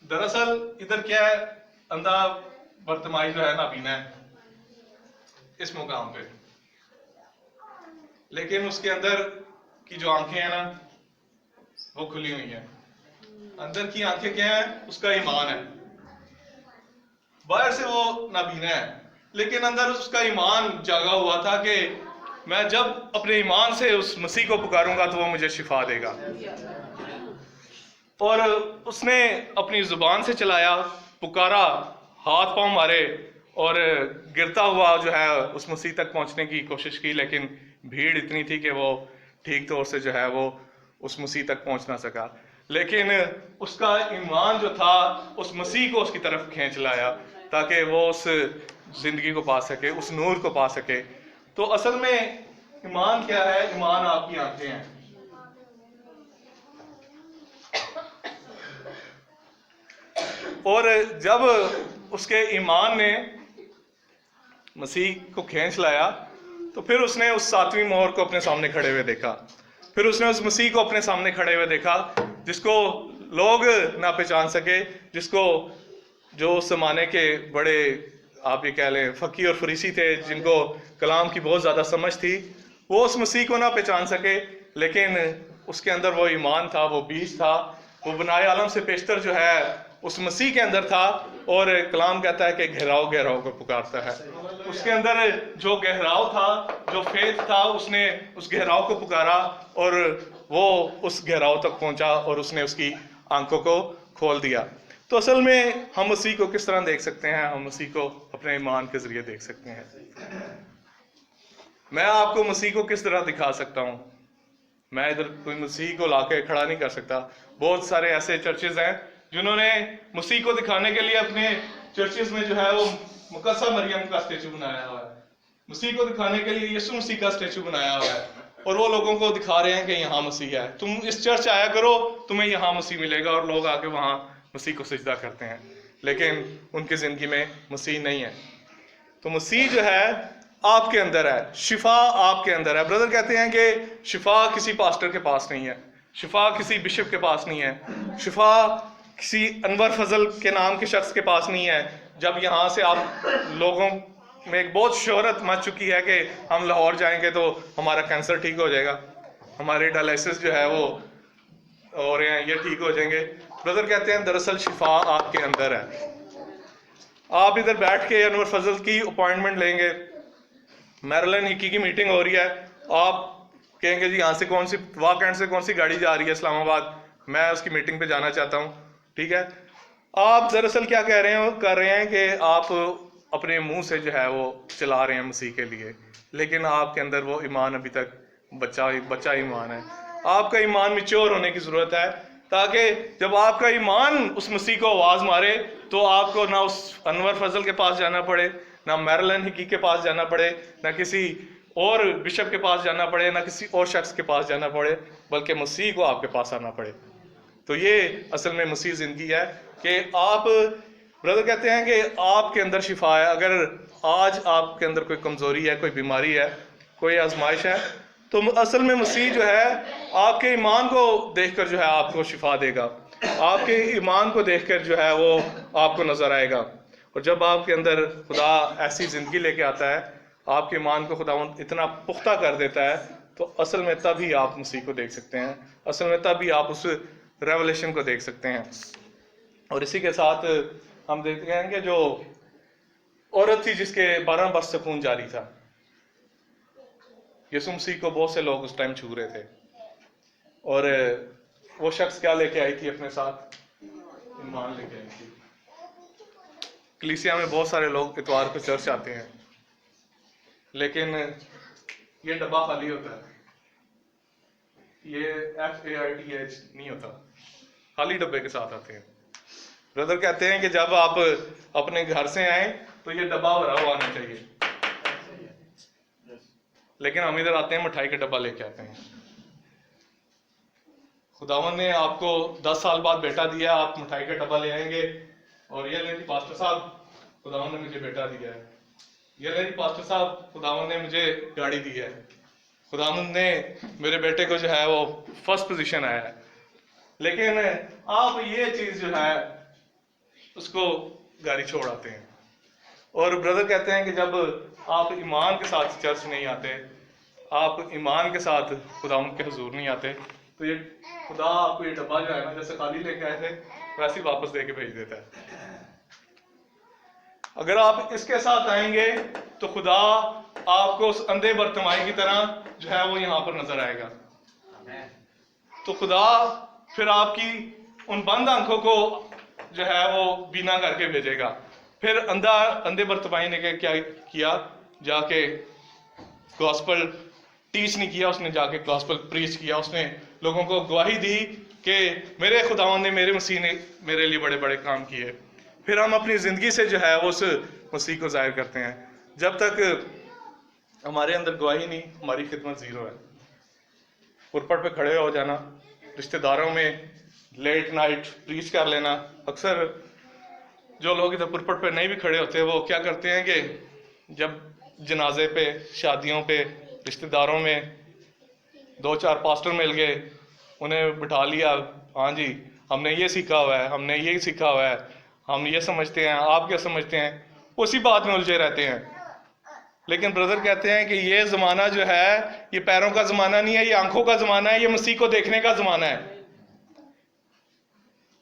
دراصل ادھر کیا ہے، اندھا برتمائی جو ہے نابینا ہے اس مقام پہ، لیکن اس کے اندر کی جو آنکھیں ہیں نا وہ کھلی ہوئی ہیں. اندر کی آنکھیں کیا ہیں؟ اس کا ایمان ہے. باہر سے وہ نابینا ہے، لیکن اندر اس کا ایمان جاگا ہوا تھا کہ میں جب اپنے ایمان سے اس مسیح کو پکاروں گا تو وہ مجھے شفا دے گا. اور اس نے اپنی زبان سے چلایا، پکارا، ہاتھ پاؤں مارے، اور گرتا ہوا جو ہے اس مسیح تک پہنچنے کی کوشش کی، لیکن بھیڑ اتنی تھی کہ وہ ٹھیک طور سے جو ہے وہ اس مسیح تک پہنچ نہ سکا. لیکن اس کا ایمان جو تھا اس مسیح کو اس کی طرف کھینچ لایا تاکہ وہ اس زندگی کو پا سکے، اس نور کو پا سکے. تو اصل میں ایمان کیا ہے؟ ایمان آپ کی آنکھیں ہیں. اور جب اس کے ایمان نے مسیح کو کھینچ لایا تو پھر اس نے اس ساتویں مہر کو اپنے سامنے کھڑے ہوئے دیکھا. پھر اس نے اس مسیح کو اپنے سامنے کھڑے ہوئے دیکھا جس کو لوگ نہ پہچان سکے، جس کو جو اس زمانے کے بڑے آپ یہ کہہ لیں فقی اور فریسی تھے، جن کو کلام کی بہت زیادہ سمجھ تھی، وہ اس مسیح کو نہ پہچان سکے. لیکن اس کے اندر وہ ایمان تھا، وہ بیج تھا، وہ بنائے عالم سے پیشتر جو ہے اس مسیح کے اندر تھا. اور کلام کہتا ہے کہ گہراؤ گہراؤ کو پکارتا ہے. اس کے اندر جو گہراؤ تھا، جو فیض تھا، اس نے اس گہراؤ کو پکارا اور وہ اس گہراؤ تک پہنچا اور اس نے اس کی آنکھوں کو کھول دیا. تو اصل میں ہم مسیح کو کس طرح دیکھ سکتے ہیں؟ ہم مسیح کو اپنے ایمان کے ذریعے دیکھ سکتے ہیں. میں آپ کو مسیح کو کس طرح دکھا سکتا ہوں؟ میں ادھر کوئی مسیح کو لا کے کھڑا نہیں کر سکتا. بہت سارے ایسے چرچز ہیں جنہوں نے مسیح کو دکھانے کے لیے اپنے چرچز میں جو ہے وہ مقدسہ مریم کا اسٹیچو بنایا ہوا ہے. مسیح کو دکھانے کے لیے یسوع مسیح کا اسٹیچو بنایا ہوا ہے، اور وہ لوگوں کو دکھا رہے ہیں کہ یہاں مسیح ہے. تم اس چرچ آیا کرو، تمہیں یہاں مسیح ملے گا. اور لوگ آ کے وہاں مسیح کو سجدہ کرتے ہیں، لیکن ان کی زندگی میں مسیح نہیں ہے. تو مسیح جو ہے آپ کے اندر ہے، شفا آپ کے اندر ہے. بردر کہتے ہیں کہ شفا کسی پاسٹر کے پاس نہیں ہے، شفا کسی بشپ کے پاس نہیں ہے، شفا کسی انور فضل کے نام کے شخص کے پاس نہیں ہے. جب یہاں سے آپ لوگوں میں ایک بہت شہرت مچ چکی ہے کہ ہم لاہور جائیں گے تو ہمارا کینسر ٹھیک ہو جائے گا، ہمارے ڈائلسس جو ہے وہ ہو رہے ہیں، یہ ٹھیک ہو جائیں گے. بردر کہتے ہیں دراصل شفا آپ کے اندر ہے. آپ ادھر بیٹھ کے انور فضل کی اپوائنٹمنٹ لیں گے، میرلن ہکی کی میٹنگ ہو رہی ہے، آپ کہیں گے جی یہاں سے کون سی واک اینڈ سے کون سی گاڑی جا رہی ہے اسلام آباد، میں اس کی میٹنگ پہ جانا چاہتا ہوں. ٹھیک ہے، آپ دراصل کیا کہہ رہے ہیں؟ کر رہے ہیں کہ آپ اپنے منہ سے جو ہے وہ چلا رہے ہیں مسیح کے لیے، لیکن آپ کے اندر وہ ایمان ابھی تک بچہ ایمان ہے. آپ کا ایمان میچور ہونے کی ضرورت ہے تاکہ جب آپ کا ایمان اس مسیح کو آواز مارے تو آپ کو نہ اس انور فضل کے پاس جانا پڑے، نہ میرلن ہکی کے پاس جانا پڑے، نہ کسی اور بشپ کے پاس جانا پڑے، نہ کسی اور شخص کے پاس جانا پڑے، بلکہ مسیح کو آپ کے پاس آنا پڑے. تو یہ اصل میں مسیح زندگی ہے کہ آپ بردر کہتے ہیں کہ آپ کے اندر شفا ہے. اگر آج آپ کے اندر کوئی کمزوری ہے، کوئی بیماری ہے، کوئی آزمائش ہے، تو اصل میں مسیح جو ہے آپ کے ایمان کو دیکھ کر جو ہے آپ کو شفا دے گا. آپ کے ایمان کو دیکھ کر جو ہے وہ آپ کو نظر آئے گا. اور جب آپ کے اندر خدا ایسی زندگی لے کے آتا ہے، آپ کے ایمان کو خدا اتنا پختہ کر دیتا ہے، تو اصل میں تبھی آپ مسیح کو دیکھ سکتے ہیں، اصل میں تبھی آپ اس ریولیشن کو دیکھ سکتے ہیں. اور اسی کے ساتھ ہم دیکھتے ہیں کہ جو عورت تھی جس کے 12 برس سے خون جاری تھا، یسوع مسیح کو بہت سے لوگ اس ٹائم چھو رہے تھے، اور وہ شخص کیا لے کے آئی تھی اپنے ساتھ؟ ایمان لے کے آئی تھی. کلیسیا میں بہت سارے لوگ اتوار کو چرچ آتے ہیں، لیکن یہ ڈبہ خالی ہوتا ہے. یہ FARTH نہیں ہوتا, خالی ڈبے کے ساتھ آتے ہیں. بردر کہتے ہیں کہ جب آپ اپنے گھر سے آئیں تو یہ ڈبہ بھرا ہوا آنا چاہیے, لیکن ہم ادھر آتے ہیں مٹھائی کا ڈبہ لے کے آتے ہیں. خداوند نے آپ کو 10 سال بعد بیٹا دیا, آپ مٹھائی کا ڈبہ لے آئیں گے اور یہ لیں جی پاسٹر صاحب خداوند نے مجھے بیٹا دیا ہے, یہ لیں جی پاسٹر صاحب خداوند نے مجھے گاڑی دی ہے, خداوند نے میرے بیٹے کو جو ہے وہ فرسٹ پوزیشن آیا ہے. لیکن آپ یہ چیز جو ہے اس کو گاڑی چھوڑ آتے ہیں. اور بردر کہتے ہیں کہ جب آپ ایمان کے ساتھ چرچ نہیں آتے, آپ ایمان کے ساتھ خداوند کے حضور نہیں آتے, تو یہ خدا آپ کو یہ ڈبہ جو ہے نا جیسے خالی لے کے آئے تھے ویسے ہی واپس دے کے بھیج دیتا ہے. اگر آپ اس کے ساتھ آئیں گے تو خدا آپ کو اس اندھے برتمائی کی طرح جو ہے وہ یہاں پر نظر آئے گا. تو خدا پھر آپ کی ان بند آنکھوں کو جو ہے وہ بینا کر کے بھیجے گا. پھر اندھے برتمائی نے کیا کیا, جا کے گاسپل ٹیچ نہیں کیا, اس نے جا کے گاسپل پریچ کیا, اس نے لوگوں کو گواہی دی کہ میرے خداوند نے میرے مسیح نے میرے لیے بڑے بڑے کام کیے. پھر ہم اپنی زندگی سے جو ہے وہ اس مسیح کو ظاہر کرتے ہیں. جب تک ہمارے اندر گواہی نہیں, ہماری خدمت زیرو ہے. پرپٹ پہ کھڑے ہو جانا, رشتہ داروں میں لیٹ نائٹ پریچ کر لینا. اکثر جو لوگ ادھر پرپٹ پہ نہیں بھی کھڑے ہوتے وہ کیا کرتے ہیں کہ جب جنازے پہ, شادیوں پہ, رشتہ داروں میں 2-4 پاسٹر مل گئے, انہیں بٹھا لیا, ہاں جی ہم نے یہ سیکھا ہوا ہے, ہم نے یہ سیکھا ہوا ہے, ہم یہ سمجھتے ہیں, آپ کیا سمجھتے ہیں, اسی بات میں الجھے رہتے ہیں. لیکن بردر کہتے ہیں کہ یہ زمانہ جو ہے یہ پیروں کا زمانہ نہیں ہے, یہ آنکھوں کا زمانہ ہے, یہ مسیح کو دیکھنے کا زمانہ ہے.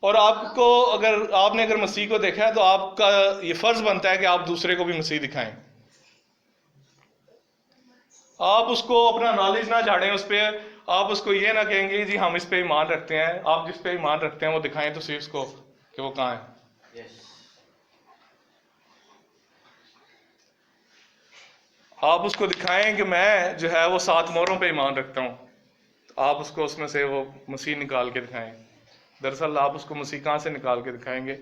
اور آپ نے اگر مسیح کو دیکھا ہے تو آپ کا یہ فرض بنتا ہے کہ آپ دوسرے کو بھی مسیح دکھائیں. آپ اس کو اپنا نالج نہ جھاڑیں اس پہ, آپ اس کو یہ نہ کہیں گے جی ہم اس پہ ایمان رکھتے ہیں. آپ جس پہ ایمان رکھتے ہیں وہ دکھائیں تو صرف اس کو کہ وہ کہاں ہے. آپ اس کو دکھائیں کہ میں جو ہے وہ 7 مہروں پہ ایمان رکھتا ہوں, آپ اس کو اس میں سے وہ مسیح نکال کے دکھائیں. دراصل آپ اس کو مسیح کہاں سے نکال کے دکھائیں گے,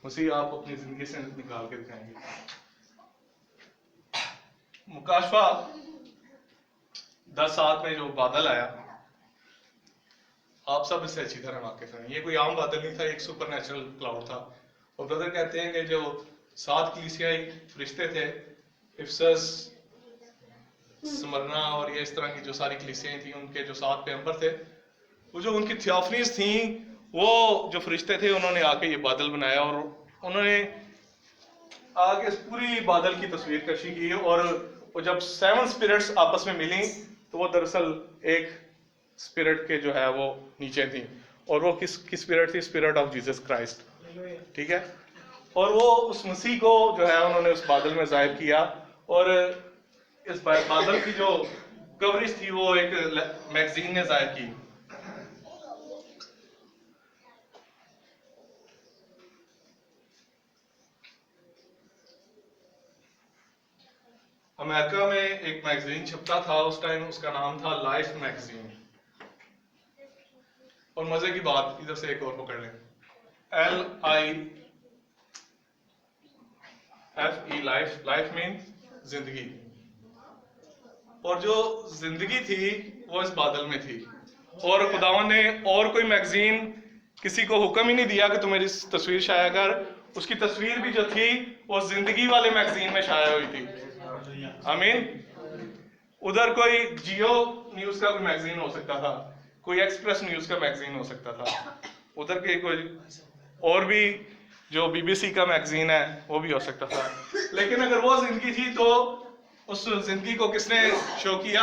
مسیح آپ اپنی زندگی سے نکال کے دکھائیں گے. مکاشفہ 10:7 میں جو بادل آیا, آپ سب اس سے اچھی طرح واقف ہیں. یہ کوئی عام بادل نہیں تھا, ایک سپر نیچرل کلاؤڈ تھا. اور بردر کہتے ہیں کہ جو 7 کلیسیائی فرشتے تھے, افسس, سمرنا اور یہ اس طرح کی جو ساری کلیسیاں تھیں, ان کے جو 7 پیغمبر تھے, وہ جو ان کی تھیوفنیز تھیں, وہ جو فرشتے تھے انہوں نے آ کے یہ بادل بنایا اور انہوں نے آ کے اس پوری بادل کی تصویر کشی کی. اور وہ جب 7 اسپرٹس آپس میں ملیں تو وہ دراصل ایک اسپرٹ کے جو ہے وہ نیچے تھیں, اور وہ کس اسپرٹ تھی, اسپرٹ آف جیسس کرائسٹ. ٹھیک ہے, اور وہ اس مسیح کو جو ہے انہوں نے اس بادل میں ظاہر کیا. اور اس بادل کی جو کوریج تھی وہ ایک میگزین نے ظاہر کی. امریکہ میں ایک میگزین چھپتا تھا اس ٹائم, اس کا نام تھا لائف میگزین. اور مزے کی بات, ادھر سے ایک اور پکڑ لیں, LIFE, لائف مین زندگی. اور جو زندگی تھی وہ اس بادل میں تھی. اور خداوند نے اور کوئی میگزین کسی کو حکم ہی نہیں دیا کہ تم میری تصویر شائع کر. اس کی تصویر بھی جو تھی وہ زندگی والے میگزین میں شائع ہوئی تھی. آمین. ادھر کوئی جیو نیوز کا کوئی میگزین ہو سکتا تھا, کوئی ایکسپریس نیوز کا میگزین ہو سکتا تھا, ادھر کے کوئی اور بھی جو BBC کا میگزین ہے وہ بھی ہو سکتا تھا. لیکن اگر وہ زندگی تھی تو اس زندگی کو کس نے شو کیا,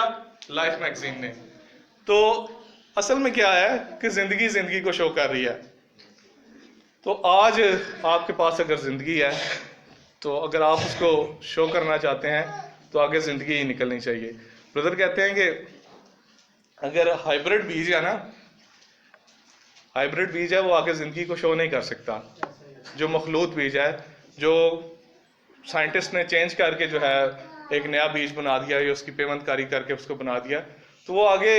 لائف میگزین نے. تو اصل میں کیا ہے کہ زندگی کو شو کر رہی ہے. تو آج آپ کے پاس اگر زندگی ہے تو اگر آپ اس کو شو کرنا چاہتے ہیں تو آگے زندگی ہی نکلنی چاہیے. بردر کہتے ہیں کہ اگر ہائیبرڈ بیج ہے نا, ہائیبرڈ بیج ہے وہ آگے زندگی کو شو نہیں کر سکتا. جو مخلوط بیج ہے, جو سائنٹسٹ نے چینج کر کے جو ہے ایک نیا بیج بنا دیا, یا اس کی پیوند کاری کر کے اس کو بنا دیا, تو وہ آگے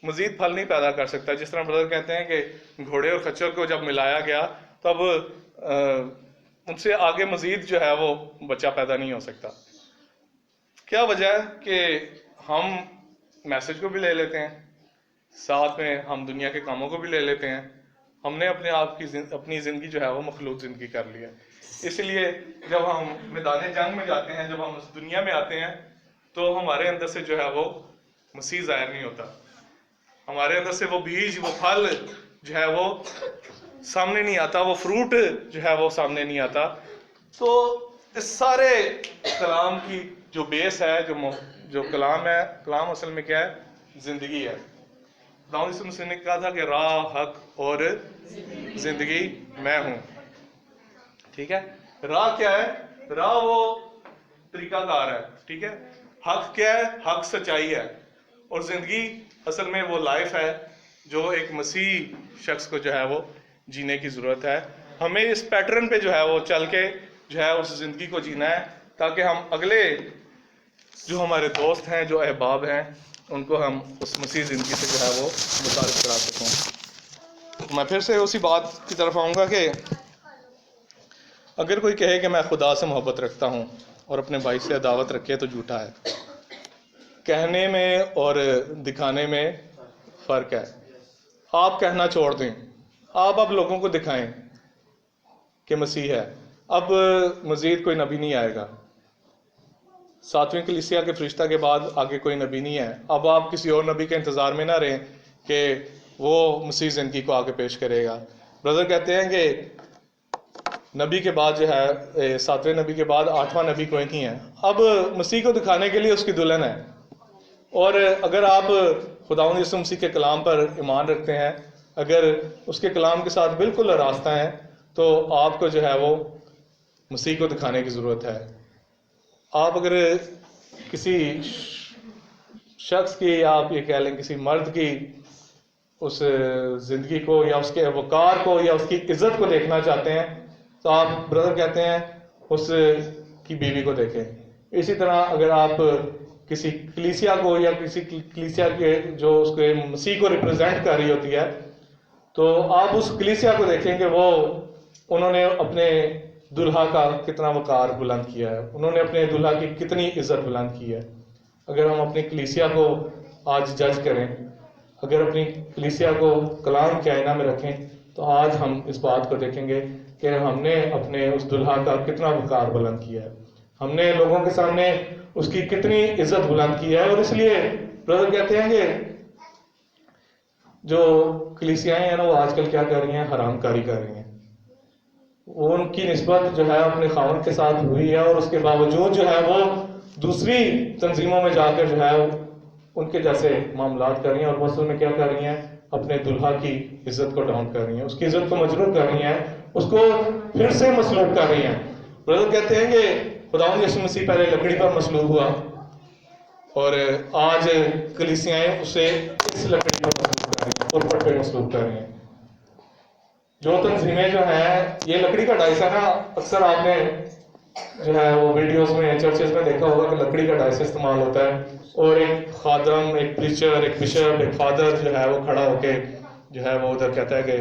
مزید پھل نہیں پیدا کر سکتا. جس طرح بردر کہتے ہیں کہ گھوڑے اور خچر کو جب ملایا گیا تب ان سے آگے مزید جو ہے وہ بچہ پیدا نہیں ہو سکتا. کیا وجہ ہے کہ ہم میسج کو بھی لے لیتے ہیں, ساتھ میں ہم دنیا کے کاموں کو بھی لے لیتے ہیں. ہم نے اپنے آپ کی اپنی زندگی جو ہے وہ مخلوط زندگی کر لی ہے. اس لیے جب ہم میدان جنگ میں جاتے ہیں, جب ہم اس دنیا میں آتے ہیں, تو ہمارے اندر سے جو ہے وہ مسیح ظاہر نہیں ہوتا. ہمارے اندر سے وہ بیج, وہ پھل جو ہے وہ سامنے نہیں آتا, وہ فروٹ جو ہے وہ سامنے نہیں آتا. تو اس سارے کلام کی جو بیس ہے, جو کلام ہے, کلام اصل میں کیا ہے؟ زندگی ہے. خداوند یسوع مسیح نے کہا تھا کہ راہ, حق اور زندگی میں ہوں. ٹھیک ہے, راہ کیا ہے؟ راہ وہ طریقہ کار ہے. ٹھیک ہے, حق کیا ہے؟ حق سچائی ہے. اور زندگی اصل میں وہ لائف ہے جو ایک مسیح شخص کو جو ہے وہ جینے کی ضرورت ہے. ہمیں اس پیٹرن پہ جو ہے وہ چل کے جو ہے اس زندگی کو جینا ہے, تاکہ ہم اگلے جو ہمارے دوست ہیں, جو احباب ہیں, ان کو ہم اس مسیح زندگی سے جو ہے وہ متعارف کرا سکیں. میں پھر سے اسی بات کی طرف آؤں گا کہ اگر کوئی کہے کہ میں خدا سے محبت رکھتا ہوں اور اپنے بھائی سے عداوت رکھے تو جھوٹا ہے. کہنے میں اور دکھانے میں فرق ہے. آپ کہنا چھوڑ دیں, آپ اب لوگوں کو دکھائیں کہ مسیح ہے. اب مزید کوئی نبی نہیں آئے گا. 7ویں کلیسیا کے فرشتہ کے بعد آگے کوئی نبی نہیں ہے. اب آپ کسی اور نبی کے انتظار میں نہ رہیں کہ وہ مسیح زندگی کو آگے پیش کرے گا. بردر کہتے ہیں کہ نبی کے بعد جو ہے 7ویں نبی کے بعد 8واں نبی کوئی نہیں ہے. اب مسیح کو دکھانے کے لیے اس کی دلہن ہے. اور اگر آپ خداوند یسوع مسیح کے کلام پر ایمان رکھتے ہیں, اگر اس کے کلام کے ساتھ بالکل راستہ ہیں, تو آپ کو جو ہے وہ مسیح کو دکھانے کی ضرورت ہے. آپ اگر کسی شخص کی, یا آپ یہ کہہ لیں کسی مرد کی اس زندگی کو, یا اس کے وقار کو, یا اس کی عزت کو دیکھنا چاہتے ہیں, تو آپ بردر کہتے ہیں اس کی بیوی کو دیکھیں. اسی طرح اگر آپ کسی کلیسیا کو, یا کسی کلیسیا کے جو اس کے مسیح کو ریپرزینٹ کر رہی ہوتی ہے, تو آپ اس کلیسیا کو دیکھیں کہ وہ انہوں نے اپنے دلہا کا کتنا وقار بلند کیا ہے, انہوں نے اپنے دلہا کی کتنی عزت بلند کی ہے. اگر ہم اپنی کلیسیا کو آج جج کریں, اگر اپنی کلیسیا کو کلام کے آئینہ میں رکھیں, تو آج ہم اس بات کو دیکھیں گے کہ ہم نے اپنے اس دلہا کا کتنا وقار بلند کیا ہے, ہم نے لوگوں کے سامنے اس کی کتنی عزت بلند کی ہے. اور اس لیے بردر کہتے ہیں کہ جو کلیسیائیں ہیں نا, وہ آج کل کیا کر رہی ہیں؟ حرام کاری کر رہی ہیں. وہ ان کی نسبت جو ہے اپنے خاوند کے ساتھ ہوئی ہے, اور اس کے باوجود جو ہے وہ دوسری تنظیموں میں جا کر جو ہے ان کے جیسے معاملات کر رہی ہیں, اور وہ اصل میں کیا کر رہی ہیں؟ اپنے دلہا کی عزت کو ڈاؤن کر رہی ہیں, اس کی عزت کو مجروح کر رہی ہیں, اس کو پھر سے مسلوب کر رہی ہیں. بردر کہتے ہیں کہ خداوند یسوع مسیح پہلے لکڑی پر مصلوب ہوا, اور آج کلیسیائیں اسے اس لکڑی پر مصلوب کر رہی ہیں, اور پہ مصلوب کر رہی ہیں. جو تنظیمیں جو ہیں, یہ لکڑی کا ڈائس ہے نا, اکثر آپ نے جو ہے وہ ویڈیوز میں, چرچز میں دیکھا ہوگا کہ لکڑی کا ڈائس استعمال ہوتا ہے, اور ایک خادم, ایک پریچر, ایک بشپ, ایک فادر جو ہے وہ کھڑا ہو کے جو ہے وہ ادھر کہتا ہے کہ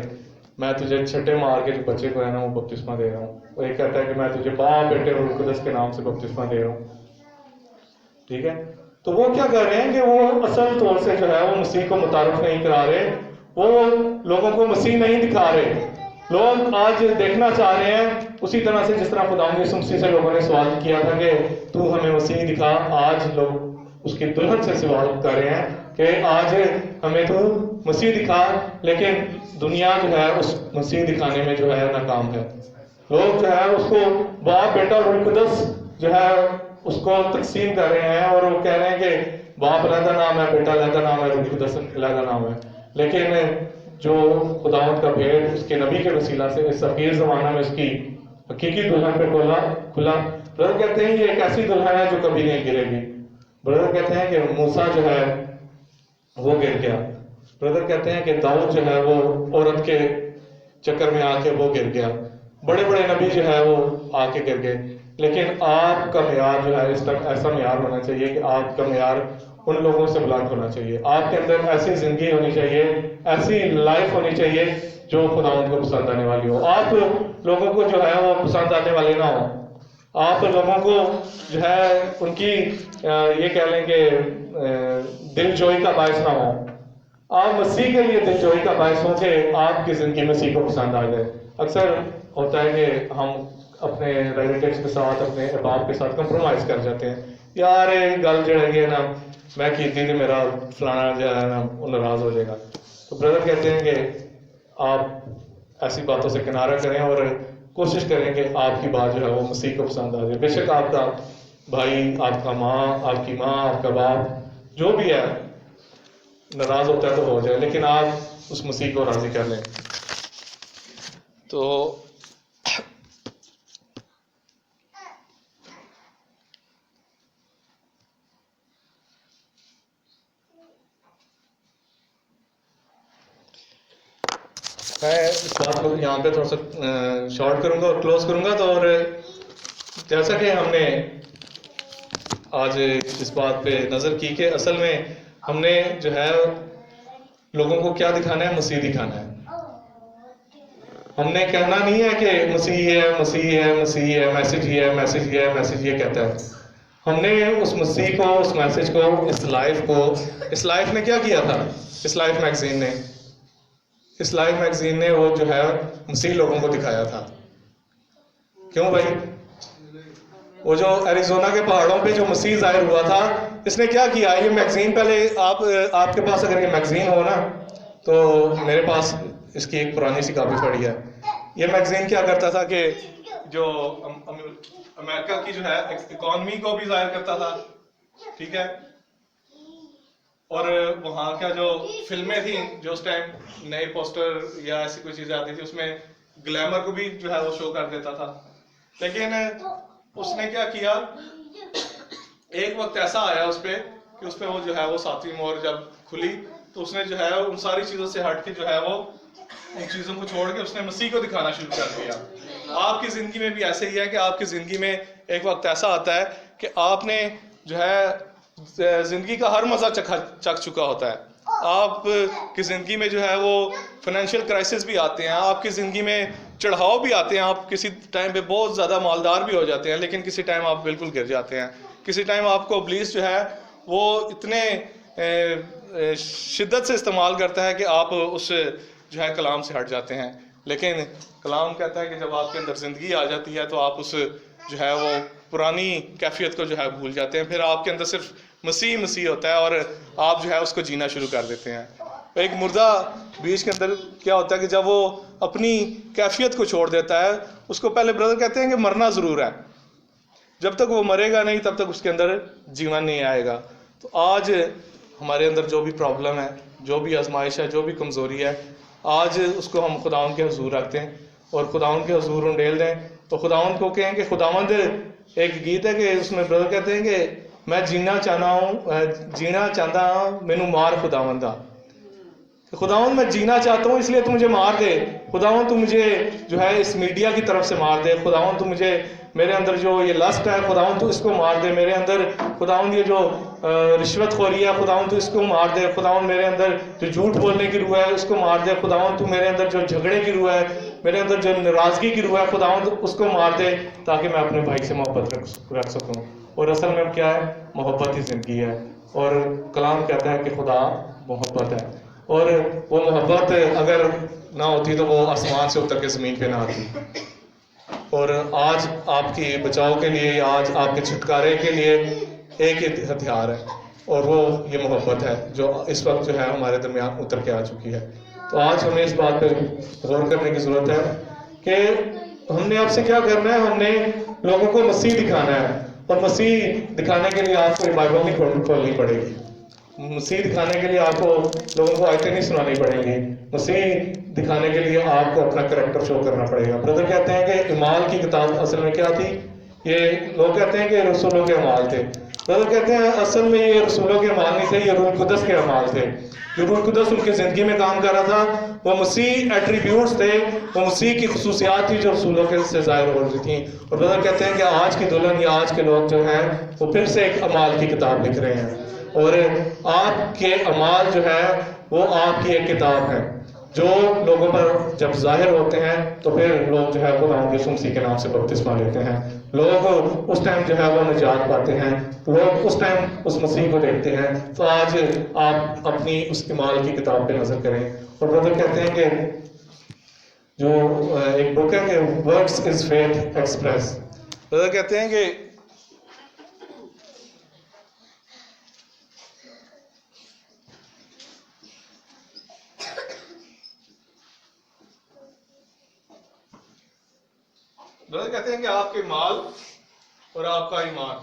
میں تجھے چھٹے مار کے جو بچے کو ہے نا وہ بپتسمہ دے رہا ہوں, اور ایک کہتا ہے کہ میں تجھے باپ, بیٹے اور روح القدس کے نام سے بپتسمہ دے رہا ہوں. ٹھیک ہے, تو وہ کیا کر رہے ہیں کہ وہ اصل طور سے جو ہے وہ مسیح کو متعارف نہیں کرا رہے, وہ لوگوں کو مسیح نہیں دکھا رہے. لوگ آج دیکھنا چاہ رہے ہیں اسی طرح سے جس طرح خداوند یسوع مسیح سے لوگوں نے سوال کیا تھا کہ تو ہمیں مسیح دکھا. آج لوگ اس کی دلہن سے سوال کر رہے ہیں کہ آج ہمیں تو مسیح دکھا, لیکن دنیا جو ہے اس مسیح دکھانے میں جو ہے ناکام ہے. لوگ جو ہے اس کو باپ, بیٹا اور روح القدس جو ہے اس کو تقسیم کر رہے ہیں, اور وہ کہہ رہے ہیں کہ باپ علیحدہ نام ہے, بیٹا علیحدہ نام ہے, روح القدس علیحدہ نام ہے. لیکن جو خداوند کا بھیڑ اس کے نبی کے وسیلہ سے اس اخیر زمانہ میں اس کی حقیقی دلہن پہ کھلا. بردر کہتے ہیں یہ ایک ایسی دلہن ہے جو کبھی نہیں گرے گی. بردر کہتے ہیں کہ موسیٰ جو ہے وہ گر گیا. بردر کہتے ہیں کہ داؤد جو ہے وہ عورت کے چکر میں آ کے وہ گر گیا. بڑے بڑے نبی جو ہے وہ آ کے گر گئے. لیکن آپ کا معیار جو ہے اس تک ایسا معیار ہونا چاہیے کہ آپ کا معیار ان لوگوں سے بلند ہونا چاہیے. آپ کے اندر ایسی زندگی ہونی چاہیے, ایسی لائف ہونی چاہیے جو خداوند کو پسند آنے والی ہو. آپ لوگوں کو جو ہے وہ پسند آنے والے نہ ہوں. آپ لوگوں کو جو ہے ان کی یہ کہہ لیں کہ دل جوئی کا باعث نہ ہوں. آپ مسیح کے لیے دل جوئی کا باعث ہوں کہ آپ کی زندگی مسیح کو پسند آ جائے. اکثر ہوتا ہے کہ ہم اپنے ریلیٹیوز کے ساتھ, اپنے احباب کے ساتھ کمپرومائز کر جاتے ہیں. یار گل جو ہے نا میں کیتی تھی, میرا فلانا جو ہے نا وہ ناراض ہو جائے گا. تو بردر کہتے ہیں کہ آپ ایسی باتوں سے کنارہ کریں اور کوشش کریں کہ آپ کی بات جو ہے وہ مسیح کو پسند آ جائے. بے شک آپ کا بھائی, آپ کا ماں, آپ کی ماں, آپ کا باپ جو بھی ہے ناراض ہوتا ہے تو ہو جائے, لیکن آپ اس مسیح کو راضی کر لیں. تو میں اس بات کو یہاں پہ تھوڑا سا شارٹ کروں گا اور کلوز کروں گا. تو اور جیسا کہ ہم نے آج اس بات پہ نظر کی کہ اصل میں ہم نے جو ہے لوگوں کو کیا دکھانا ہے, مسیح دکھانا ہے. ہم نے کہنا نہیں ہے کہ مسیح ہے, مسیح ہے, مسیح ہے, میسج یہ ہے, میسج یہ ہے, میسج یہ کہتا ہے. ہم نے اس مسیح کو, اس میسج کو, اس لائف کو, اس لائف نے کیا کیا تھا, اس لائف میگزین نے, اس لائف میگزین نے وہ جو ہے مسیح لوگوں کو دکھایا تھا. کیوں بھائی؟ وہ جو ایریزونا کے پہاڑوں پہ جو مسیح ظاہر ہوا تھا, اس نے کیا کیا؟ یہ میگزین پہلے آپ کے پاس اگر یہ میگزین ہو نا, تو میرے پاس اس کی ایک پرانی سی کاپی پڑی ہے. یہ میگزین کیا کرتا تھا کہ جو امریکہ کی جو ہے اکانومی کو بھی ظاہر کرتا تھا, ٹھیک ہے, اور وہاں کا جو فلمیں تھیں جو اس ٹائم نئے پوسٹر یا ایسی کوئی چیزیں آتی تھی, اس میں گلیمر کو بھی جو ہے وہ شو کر دیتا تھا. لیکن اس نے کیا کیا, ایک وقت ایسا آیا اس پہ کہ اس پہ وہ جو ہے وہ 7ویں مہر جب کھلی تو اس نے جو ہے ان ساری چیزوں سے ہٹ کے جو ہے وہ ان چیزوں کو چھوڑ کے اس نے مسیح کو دکھانا شروع کر دیا. آپ کی زندگی میں بھی ایسے ہی ہے کہ آپ کی زندگی میں ایک وقت ایسا آتا ہے کہ آپ نے جو ہے زندگی کا ہر مزہ چکھ چکا ہوتا ہے. آپ کی زندگی میں جو ہے وہ فائنینشیل کرائسس بھی آتے ہیں, آپ کی زندگی میں چڑھاؤ بھی آتے ہیں, آپ کسی ٹائم پہ بہت زیادہ مالدار بھی ہو جاتے ہیں, لیکن کسی ٹائم آپ بالکل گر جاتے ہیں. کسی ٹائم آپ کو ابلیس جو ہے وہ اتنے شدت سے استعمال کرتا ہے کہ آپ اس جو ہے کلام سے ہٹ جاتے ہیں. لیکن کلام کہتا ہے کہ جب آپ کے اندر زندگی آ جاتی ہے تو آپ اس جو ہے وہ پرانی کیفیت کو جو ہے بھول جاتے ہیں. پھر آپ کے اندر صرف مسیح مسیح ہوتا ہے اور آپ جو ہے اس کو جینا شروع کر دیتے ہیں. ایک مردہ بیچ کے اندر کیا ہوتا ہے کہ جب وہ اپنی کیفیت کو چھوڑ دیتا ہے, اس کو پہلے بردر کہتے ہیں کہ مرنا ضرور ہے, جب تک وہ مرے گا نہیں تب تک اس کے اندر جیون نہیں آئے گا. تو آج ہمارے اندر جو بھی پرابلم ہے, جو بھی آزمائش ہے, جو بھی کمزوری ہے, آج اس کو ہم خداوند کے حضور رکھتے ہیں اور خداوند کے حضور انڈیل دیں. تو خداوند کو کہیں کہ خداوند, ایک گیت ہے کہ اس میں بردر کہتے ہیں کہ میں جینا چاہتا ہوں مینو مار خداوندا. خداوند میں جینا چاہتا ہوں اس لیے تو مجھے مار دے. خداوند تو مجھے جو ہے اس میڈیا کی طرف سے مار دے. خداوند تو مجھے میرے اندر جو یہ لسٹ ہے خداوند تو اس کو مار دے. میرے اندر خداوند یہ جو رشوت خوری ہے خداوند تو اس کو مار دے. خداوند میرے اندر جو جھوٹ بولنے کی روح ہے اس کو مار دے. خداوند تو میرے اندر جو جھگڑے کی روح ہے, میرے اندر جو ناراضگی کی روح ہے خداوند اس کو مار دے, تاکہ میں اپنے بھائی سے محبت رکھ سکوں. اور اصل میں کیا ہے, محبت ہی زندگی ہے. اور کلام کہتا ہے کہ خدا محبت ہے, اور وہ محبت اگر نہ ہوتی تو وہ آسمان سے اتر کے زمین پہ نہ آتی. اور آج آپ کی بچاؤ کے لیے, آج آپ کے چھٹکارے کے لیے ایک ہی ہتھیار ہے, اور وہ یہ محبت ہے جو اس وقت جو ہے ہمارے درمیان اتر کے آ چکی ہے. تو آج ہمیں اس بات پہ غور کرنے کی ضرورت ہے کہ ہم نے آپ سے کیا کرنا ہے. ہم نے لوگوں کو مسیح دکھانا ہے, اور مسیح دکھانے کے لیے آپ کو بائبل نہیں کھولنی پڑے گی. مسیح دکھانے کے لیے آپ کو لوگوں کو آیتیں نہیں سنانی پڑیں گی. مسیح دکھانے کے لیے آپ کو اپنا کریکٹر شو کرنا پڑے گا. بردر کہتے ہیں کہ اعمال کی کتاب اصل میں کیا تھی, یہ لوگ کہتے ہیں کہ رسولوں کے اعمال تھے. بردر کہتے ہیں اصل میں یہ رسولوں کے اعمال نہیں تھے, یہ روح القدس کے اعمال تھے. جو روح القدس ان کی زندگی میں کام کر رہا تھا وہ مسیح ایٹریبیوٹس تھے, وہ مسیح کی خصوصیات تھی جو رسولوں کے سے ظاہر ہو رہی تھیں. اور بردر کہتے ہیں کہ آج کی دلہن یا آج کے لوگ جو ہیں وہ پھر سے ایک اعمال کی کتاب لکھ رہے ہیں. اور آپ کے اعمال جو ہے وہ آپ کی ایک کتاب ہے جو لوگوں پر جب ظاہر ہوتے ہیں تو پھر لوگ جو ہے خدا یسوع مسیح کے نام سے بپتسمہ لیتے ہیں. لوگ اس ٹائم جو ہے وہ نجات پاتے ہیں, لوگ اس ٹائم اس مسیح کو دیکھتے ہیں. تو آج آپ اپنی اس اعمال کی کتاب پہ نظر کریں. اور برادر کہتے ہیں کہ جو ایک بک ہے کہ ورڈس از فیتھ ایکسپریس, برادر کہتے ہیں کہ آپ کے مال اور آپ کا ایمان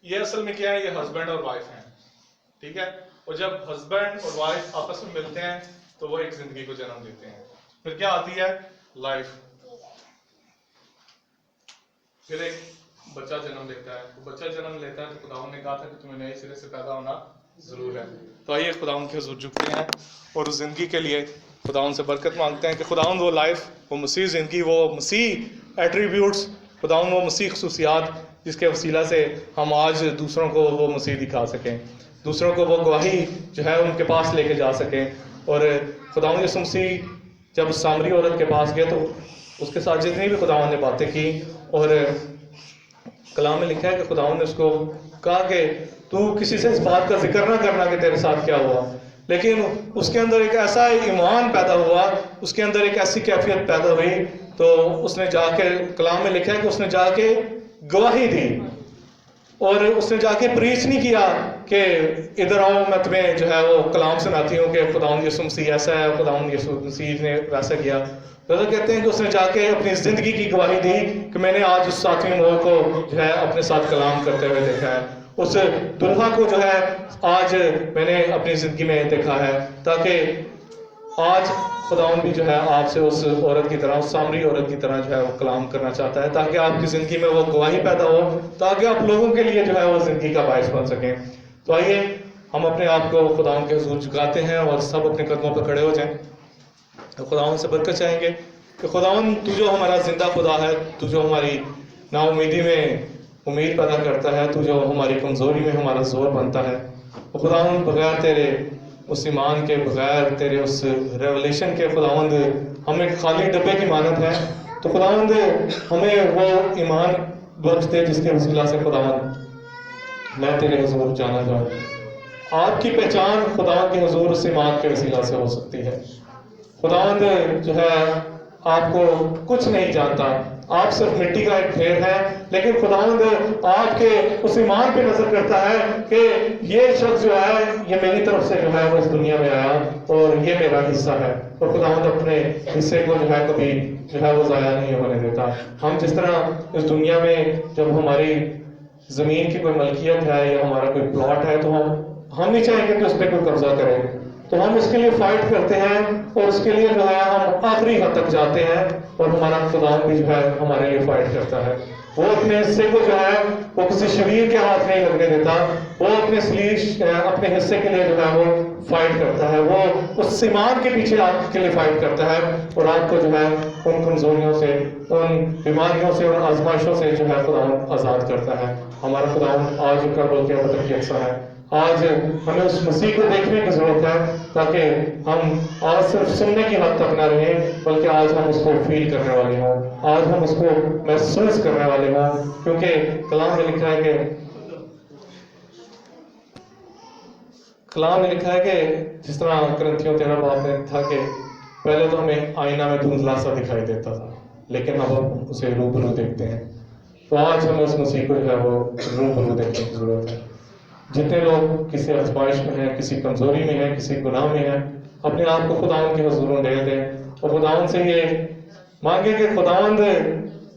یہ اصل میں کیا ہے, یہ ہسبینڈ اور وائف ہیں, ٹھیک ہے. اور جب ہسبینڈ اور وائف آپس میں ملتے ہیں تو وہ ایک زندگی کو جنم دیتے ہیں. پھر کیا آتی ہے, لائف. پھر ایک بچہ جنم لیتا ہے. بچہ جنم لیتا ہے تو خداوند نے کہا تھا کہ تمہیں نئے سرے سے پیدا ہونا ضرور ہے. تو آئیے خداوند کے حضور جھکتے ہیں اور اس زندگی کے لیے خداوند سے برکت مانگتے ہیں کہ خداوند وہ لائف, وہ مسیح زندگی, وہ مسیح ایٹریبیوٹس, خداوند وہ مسیح خصوصیات جس کے وسیلہ سے ہم آج دوسروں کو وہ مسیح دکھا سکیں, دوسروں کو وہ گواہی جو ہے ان کے پاس لے کے جا سکیں. اور خداوند یسوع مسیح جب اس سامری عورت کے پاس گئے تو اس کے ساتھ جتنی بھی خداوند نے باتیں کی, اور کلام میں لکھا ہے کہ خداوند نے اس کو کہا کہ تو کسی سے اس بات کا ذکر نہ کرنا کہ تیرے ساتھ کیا ہوا. لیکن اس کے اندر ایک ایسا ایمان پیدا ہوا, اس کے اندر ایک ایسی کیفیت پیدا ہوئی, تو اس نے جا کے, کلام میں لکھا ہے کہ اس نے جا کے گواہی دی, اور اس نے جا کے پریچ نہیں کیا کہ ادھر آؤ میں تمہیں جو ہے وہ کلام سناتی ہوں کہ خداوند یسوع مسیح ایسا ہے, خداوند یسوع مسیح نے ویسا کیا. تو کہتے ہیں کہ اس نے جا کے اپنی زندگی کی گواہی دی کہ میں نے آج اس ساتویں مور کو جو ہے اپنے ساتھ کلام کرتے ہوئے دیکھا ہے, اس دلہا کو جو ہے آج میں نے اپنی زندگی میں دیکھا ہے, تاکہ آج خداوند بھی جو ہے آپ سے اس عورت کی طرح, اس سامری عورت کی طرح جو ہے وہ کلام کرنا چاہتا ہے, تاکہ آپ کی زندگی میں وہ گواہی پیدا ہو, تاکہ آپ لوگوں کے لیے جو ہے وہ زندگی کا باعث بن سکیں. تو آئیے ہم اپنے آپ کو خداوند کے حضور جھکاتے ہیں اور سب اپنے قدموں پر کھڑے ہو جائیں. تو خداوند سے برکت چاہیں گے کہ خداوند تو جو ہمارا زندہ خدا ہے, تو جو ہماری نا امیدی میں امید پیدا کرتا ہے, تو جو ہماری کمزوری میں ہمارا زور بنتا ہے, خداوند بغیر تیرے اس ایمان کے, بغیر تیرے اس ریولیشن کے خداوند ہم ایک خالی ڈبے کی مانند ہے. تو خداوند ہمیں وہ ایمان بخش دے جس کے وسیلہ سے خداوند میں تیرے حضور جانا جاؤں. آپ کی پہچان خداوند کے حضور اس ایمان کے وسیلہ سے ہو سکتی ہے. خداوند جو ہے آپ کو کچھ نہیں جانتا, آپ صرف مٹی کا ایک ڈھیر ہے, لیکن خداوند آپ کے اس ایمان پہ نظر کرتا ہے کہ یہ شخص جو ہے یہ میری طرف سے جو ہے وہ اس دنیا میں آیا اور یہ میرا حصہ ہے, اور خداوند اپنے حصے کو جو ہے کبھی جو ہے وہ ضائع نہیں ہونے دیتا. ہم جس طرح اس دنیا میں جب ہماری زمین کی کوئی ملکیت ہے یا ہمارا کوئی پلاٹ ہے تو ہم نہیں چاہیں گے کہ اس پہ کوئی قبضہ کرے, تو ہم اس کے لیے فائٹ کرتے ہیں اور اس کے لیے جو ہے ہم آخری حد تک جاتے ہیں, اور ہمارا خداوند بھی جو ہے ہمارے لیے فائٹ کرتا ہے. وہ اپنے حصے کو جو ہے وہ کسی شریر کے ہاتھ نہیں لگنے دیتا, وہ اپنے حصے کے لیے جو ہے وہ فائٹ کرتا ہے, وہ اس ایمان کے پیچھے آپ کے لیے فائٹ کرتا ہے, اور آپ کو جو ہے ان کمزوریوں سے, ان بیماریوں سے, ان آزمائشوں سے جو ہے خداوند آزاد کرتا ہے. ہمارا خداوند آج کا بول کے مطلب یکساں ہے. آج ہمیں اس مسیح کو دیکھنے کی ضرورت ہے, تاکہ ہم آج صرف سننے کی حد تک نہ رہیں, بلکہ آج ہم اس کو فیل کرنے والے ہوں, آج ہم اس کو محسوس کرنے والے ہوں. کیونکہ کلام میں لکھا ہے کہ جس طرح کرنتھیوں 13 باب میں تھا کہ پہلے تو ہمیں آئینہ میں دھندلا سا دکھائی دیتا تھا, لیکن اب ہم اسے روبرو دیکھتے ہیں. تو آج ہمیں اس مسیح کو جو ہے وہ روبرو دیکھنے کی ضرورت ہے. جتنے لوگ کسی آزمائش میں ہیں, کسی کمزوری میں ہیں, کسی گناہ میں ہیں, اپنے آپ کو خداوند کے حضور میں ڈال دیں اور خداوند سے یہ مانگیں کہ خداوند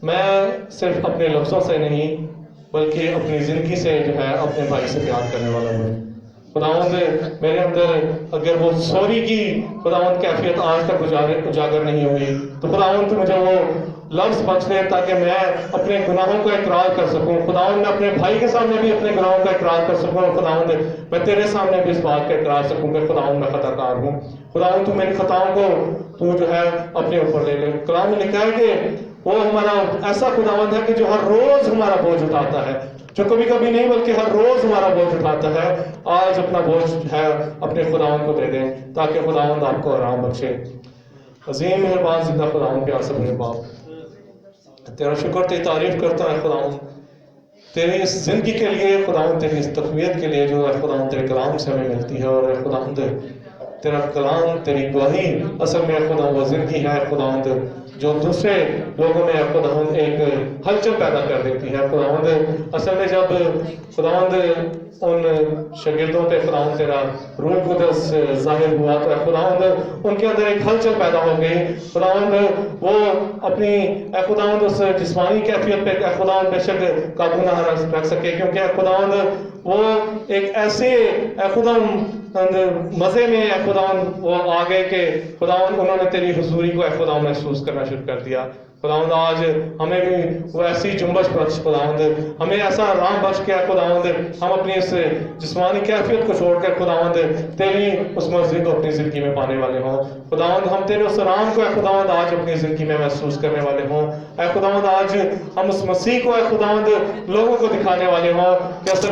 میں صرف اپنے لفظوں سے نہیں بلکہ اپنی زندگی سے جو ہے اپنے بھائی سے پیار کرنے والا ہوں. خداوند میرے اندر اگر وہ سوری کی خداوند کیفیت آج تک اجاگر نہیں ہوئی, تو خداوند مجھے وہ لفظ بخش دے تاکہ میں اپنے گناہوں کا اقرار کر سکوں. خداوند میں اپنے بھائی کے سامنے بھی اپنے گناہوں کا اقرار کر سکوں, اور خداوند میں تیرے سامنے بھی اس بات کا اقرار سکوں کہ خداوند میں خطا کار ہوں. خداوند تو میری خطاؤں کو تو جو ہے اپنے اوپر لے لے. کلام میں لکھا ہے کہ وہ ہمارا ایسا خداوند ہے کہ جو ہر روز ہمارا بوجھ اٹھاتا ہے، جو کبھی کبھی نہیں بلکہ ہر روز ہمارا بوجھ اٹھاتا ہے. آج اپنا بوجھ ہے اپنے خداوند کو دے دیں تاکہ خداوند آپ کو آرام بخشے. عظیم مہربان زندہ خداوند پیار سے میرے باپ، تیرا شکر تیری تعریف کرتا ہے خداوند، تیری اس زندگی کے لیے خداوند، تیری اس تقویت کے لیے جو ہے خداوند تیرے کلام سے ہمیں ملتی ہے. اور خداوند تیرا کلام، تیری گواہی اصل میں خدا وہ زندگی ہے خداوند جو دوسرے لوگوں میں خداوند ایک ہلچل پیدا کر دیتی ہے. خداوند اصل میں جب خداوند ان شاگردوں پہ خداوند تیرا روح القدس ظاہر ہوا تو خداوند ان کے اندر ایک ہلچل پیدا ہو گئی. خداوند وہ اپنی خداوند اس جسمانی کیفیت پہ خداوند بے شک قابو نہ رکھ سکے، کیونکہ خداوند وہ ایک ایسے خداوند مزے میں خداوند وہ آگے کہ خداوند انہوں نے تیری حضوری کو خداوند محسوس کرنا شروع کر دیا. خداوند آج ہمیں بھی وہ ایسی جنبش بخش خداوند، ہمیں ایسا آرام بخش کیا خداوند، ہم اپنی اس جسمانی کیفیت کو چھوڑ کر خداوند تیری اس مرضی کو اپنی زندگی میں پانے والے ہوں. خداوند ہم تیرے اس آرام کو خداوند آج اپنی زندگی میں محسوس کرنے والے ہوں. خداوند آج ہم اس مسیح کو خداوند لوگوں کو دکھانے والے ہوں کہ اصل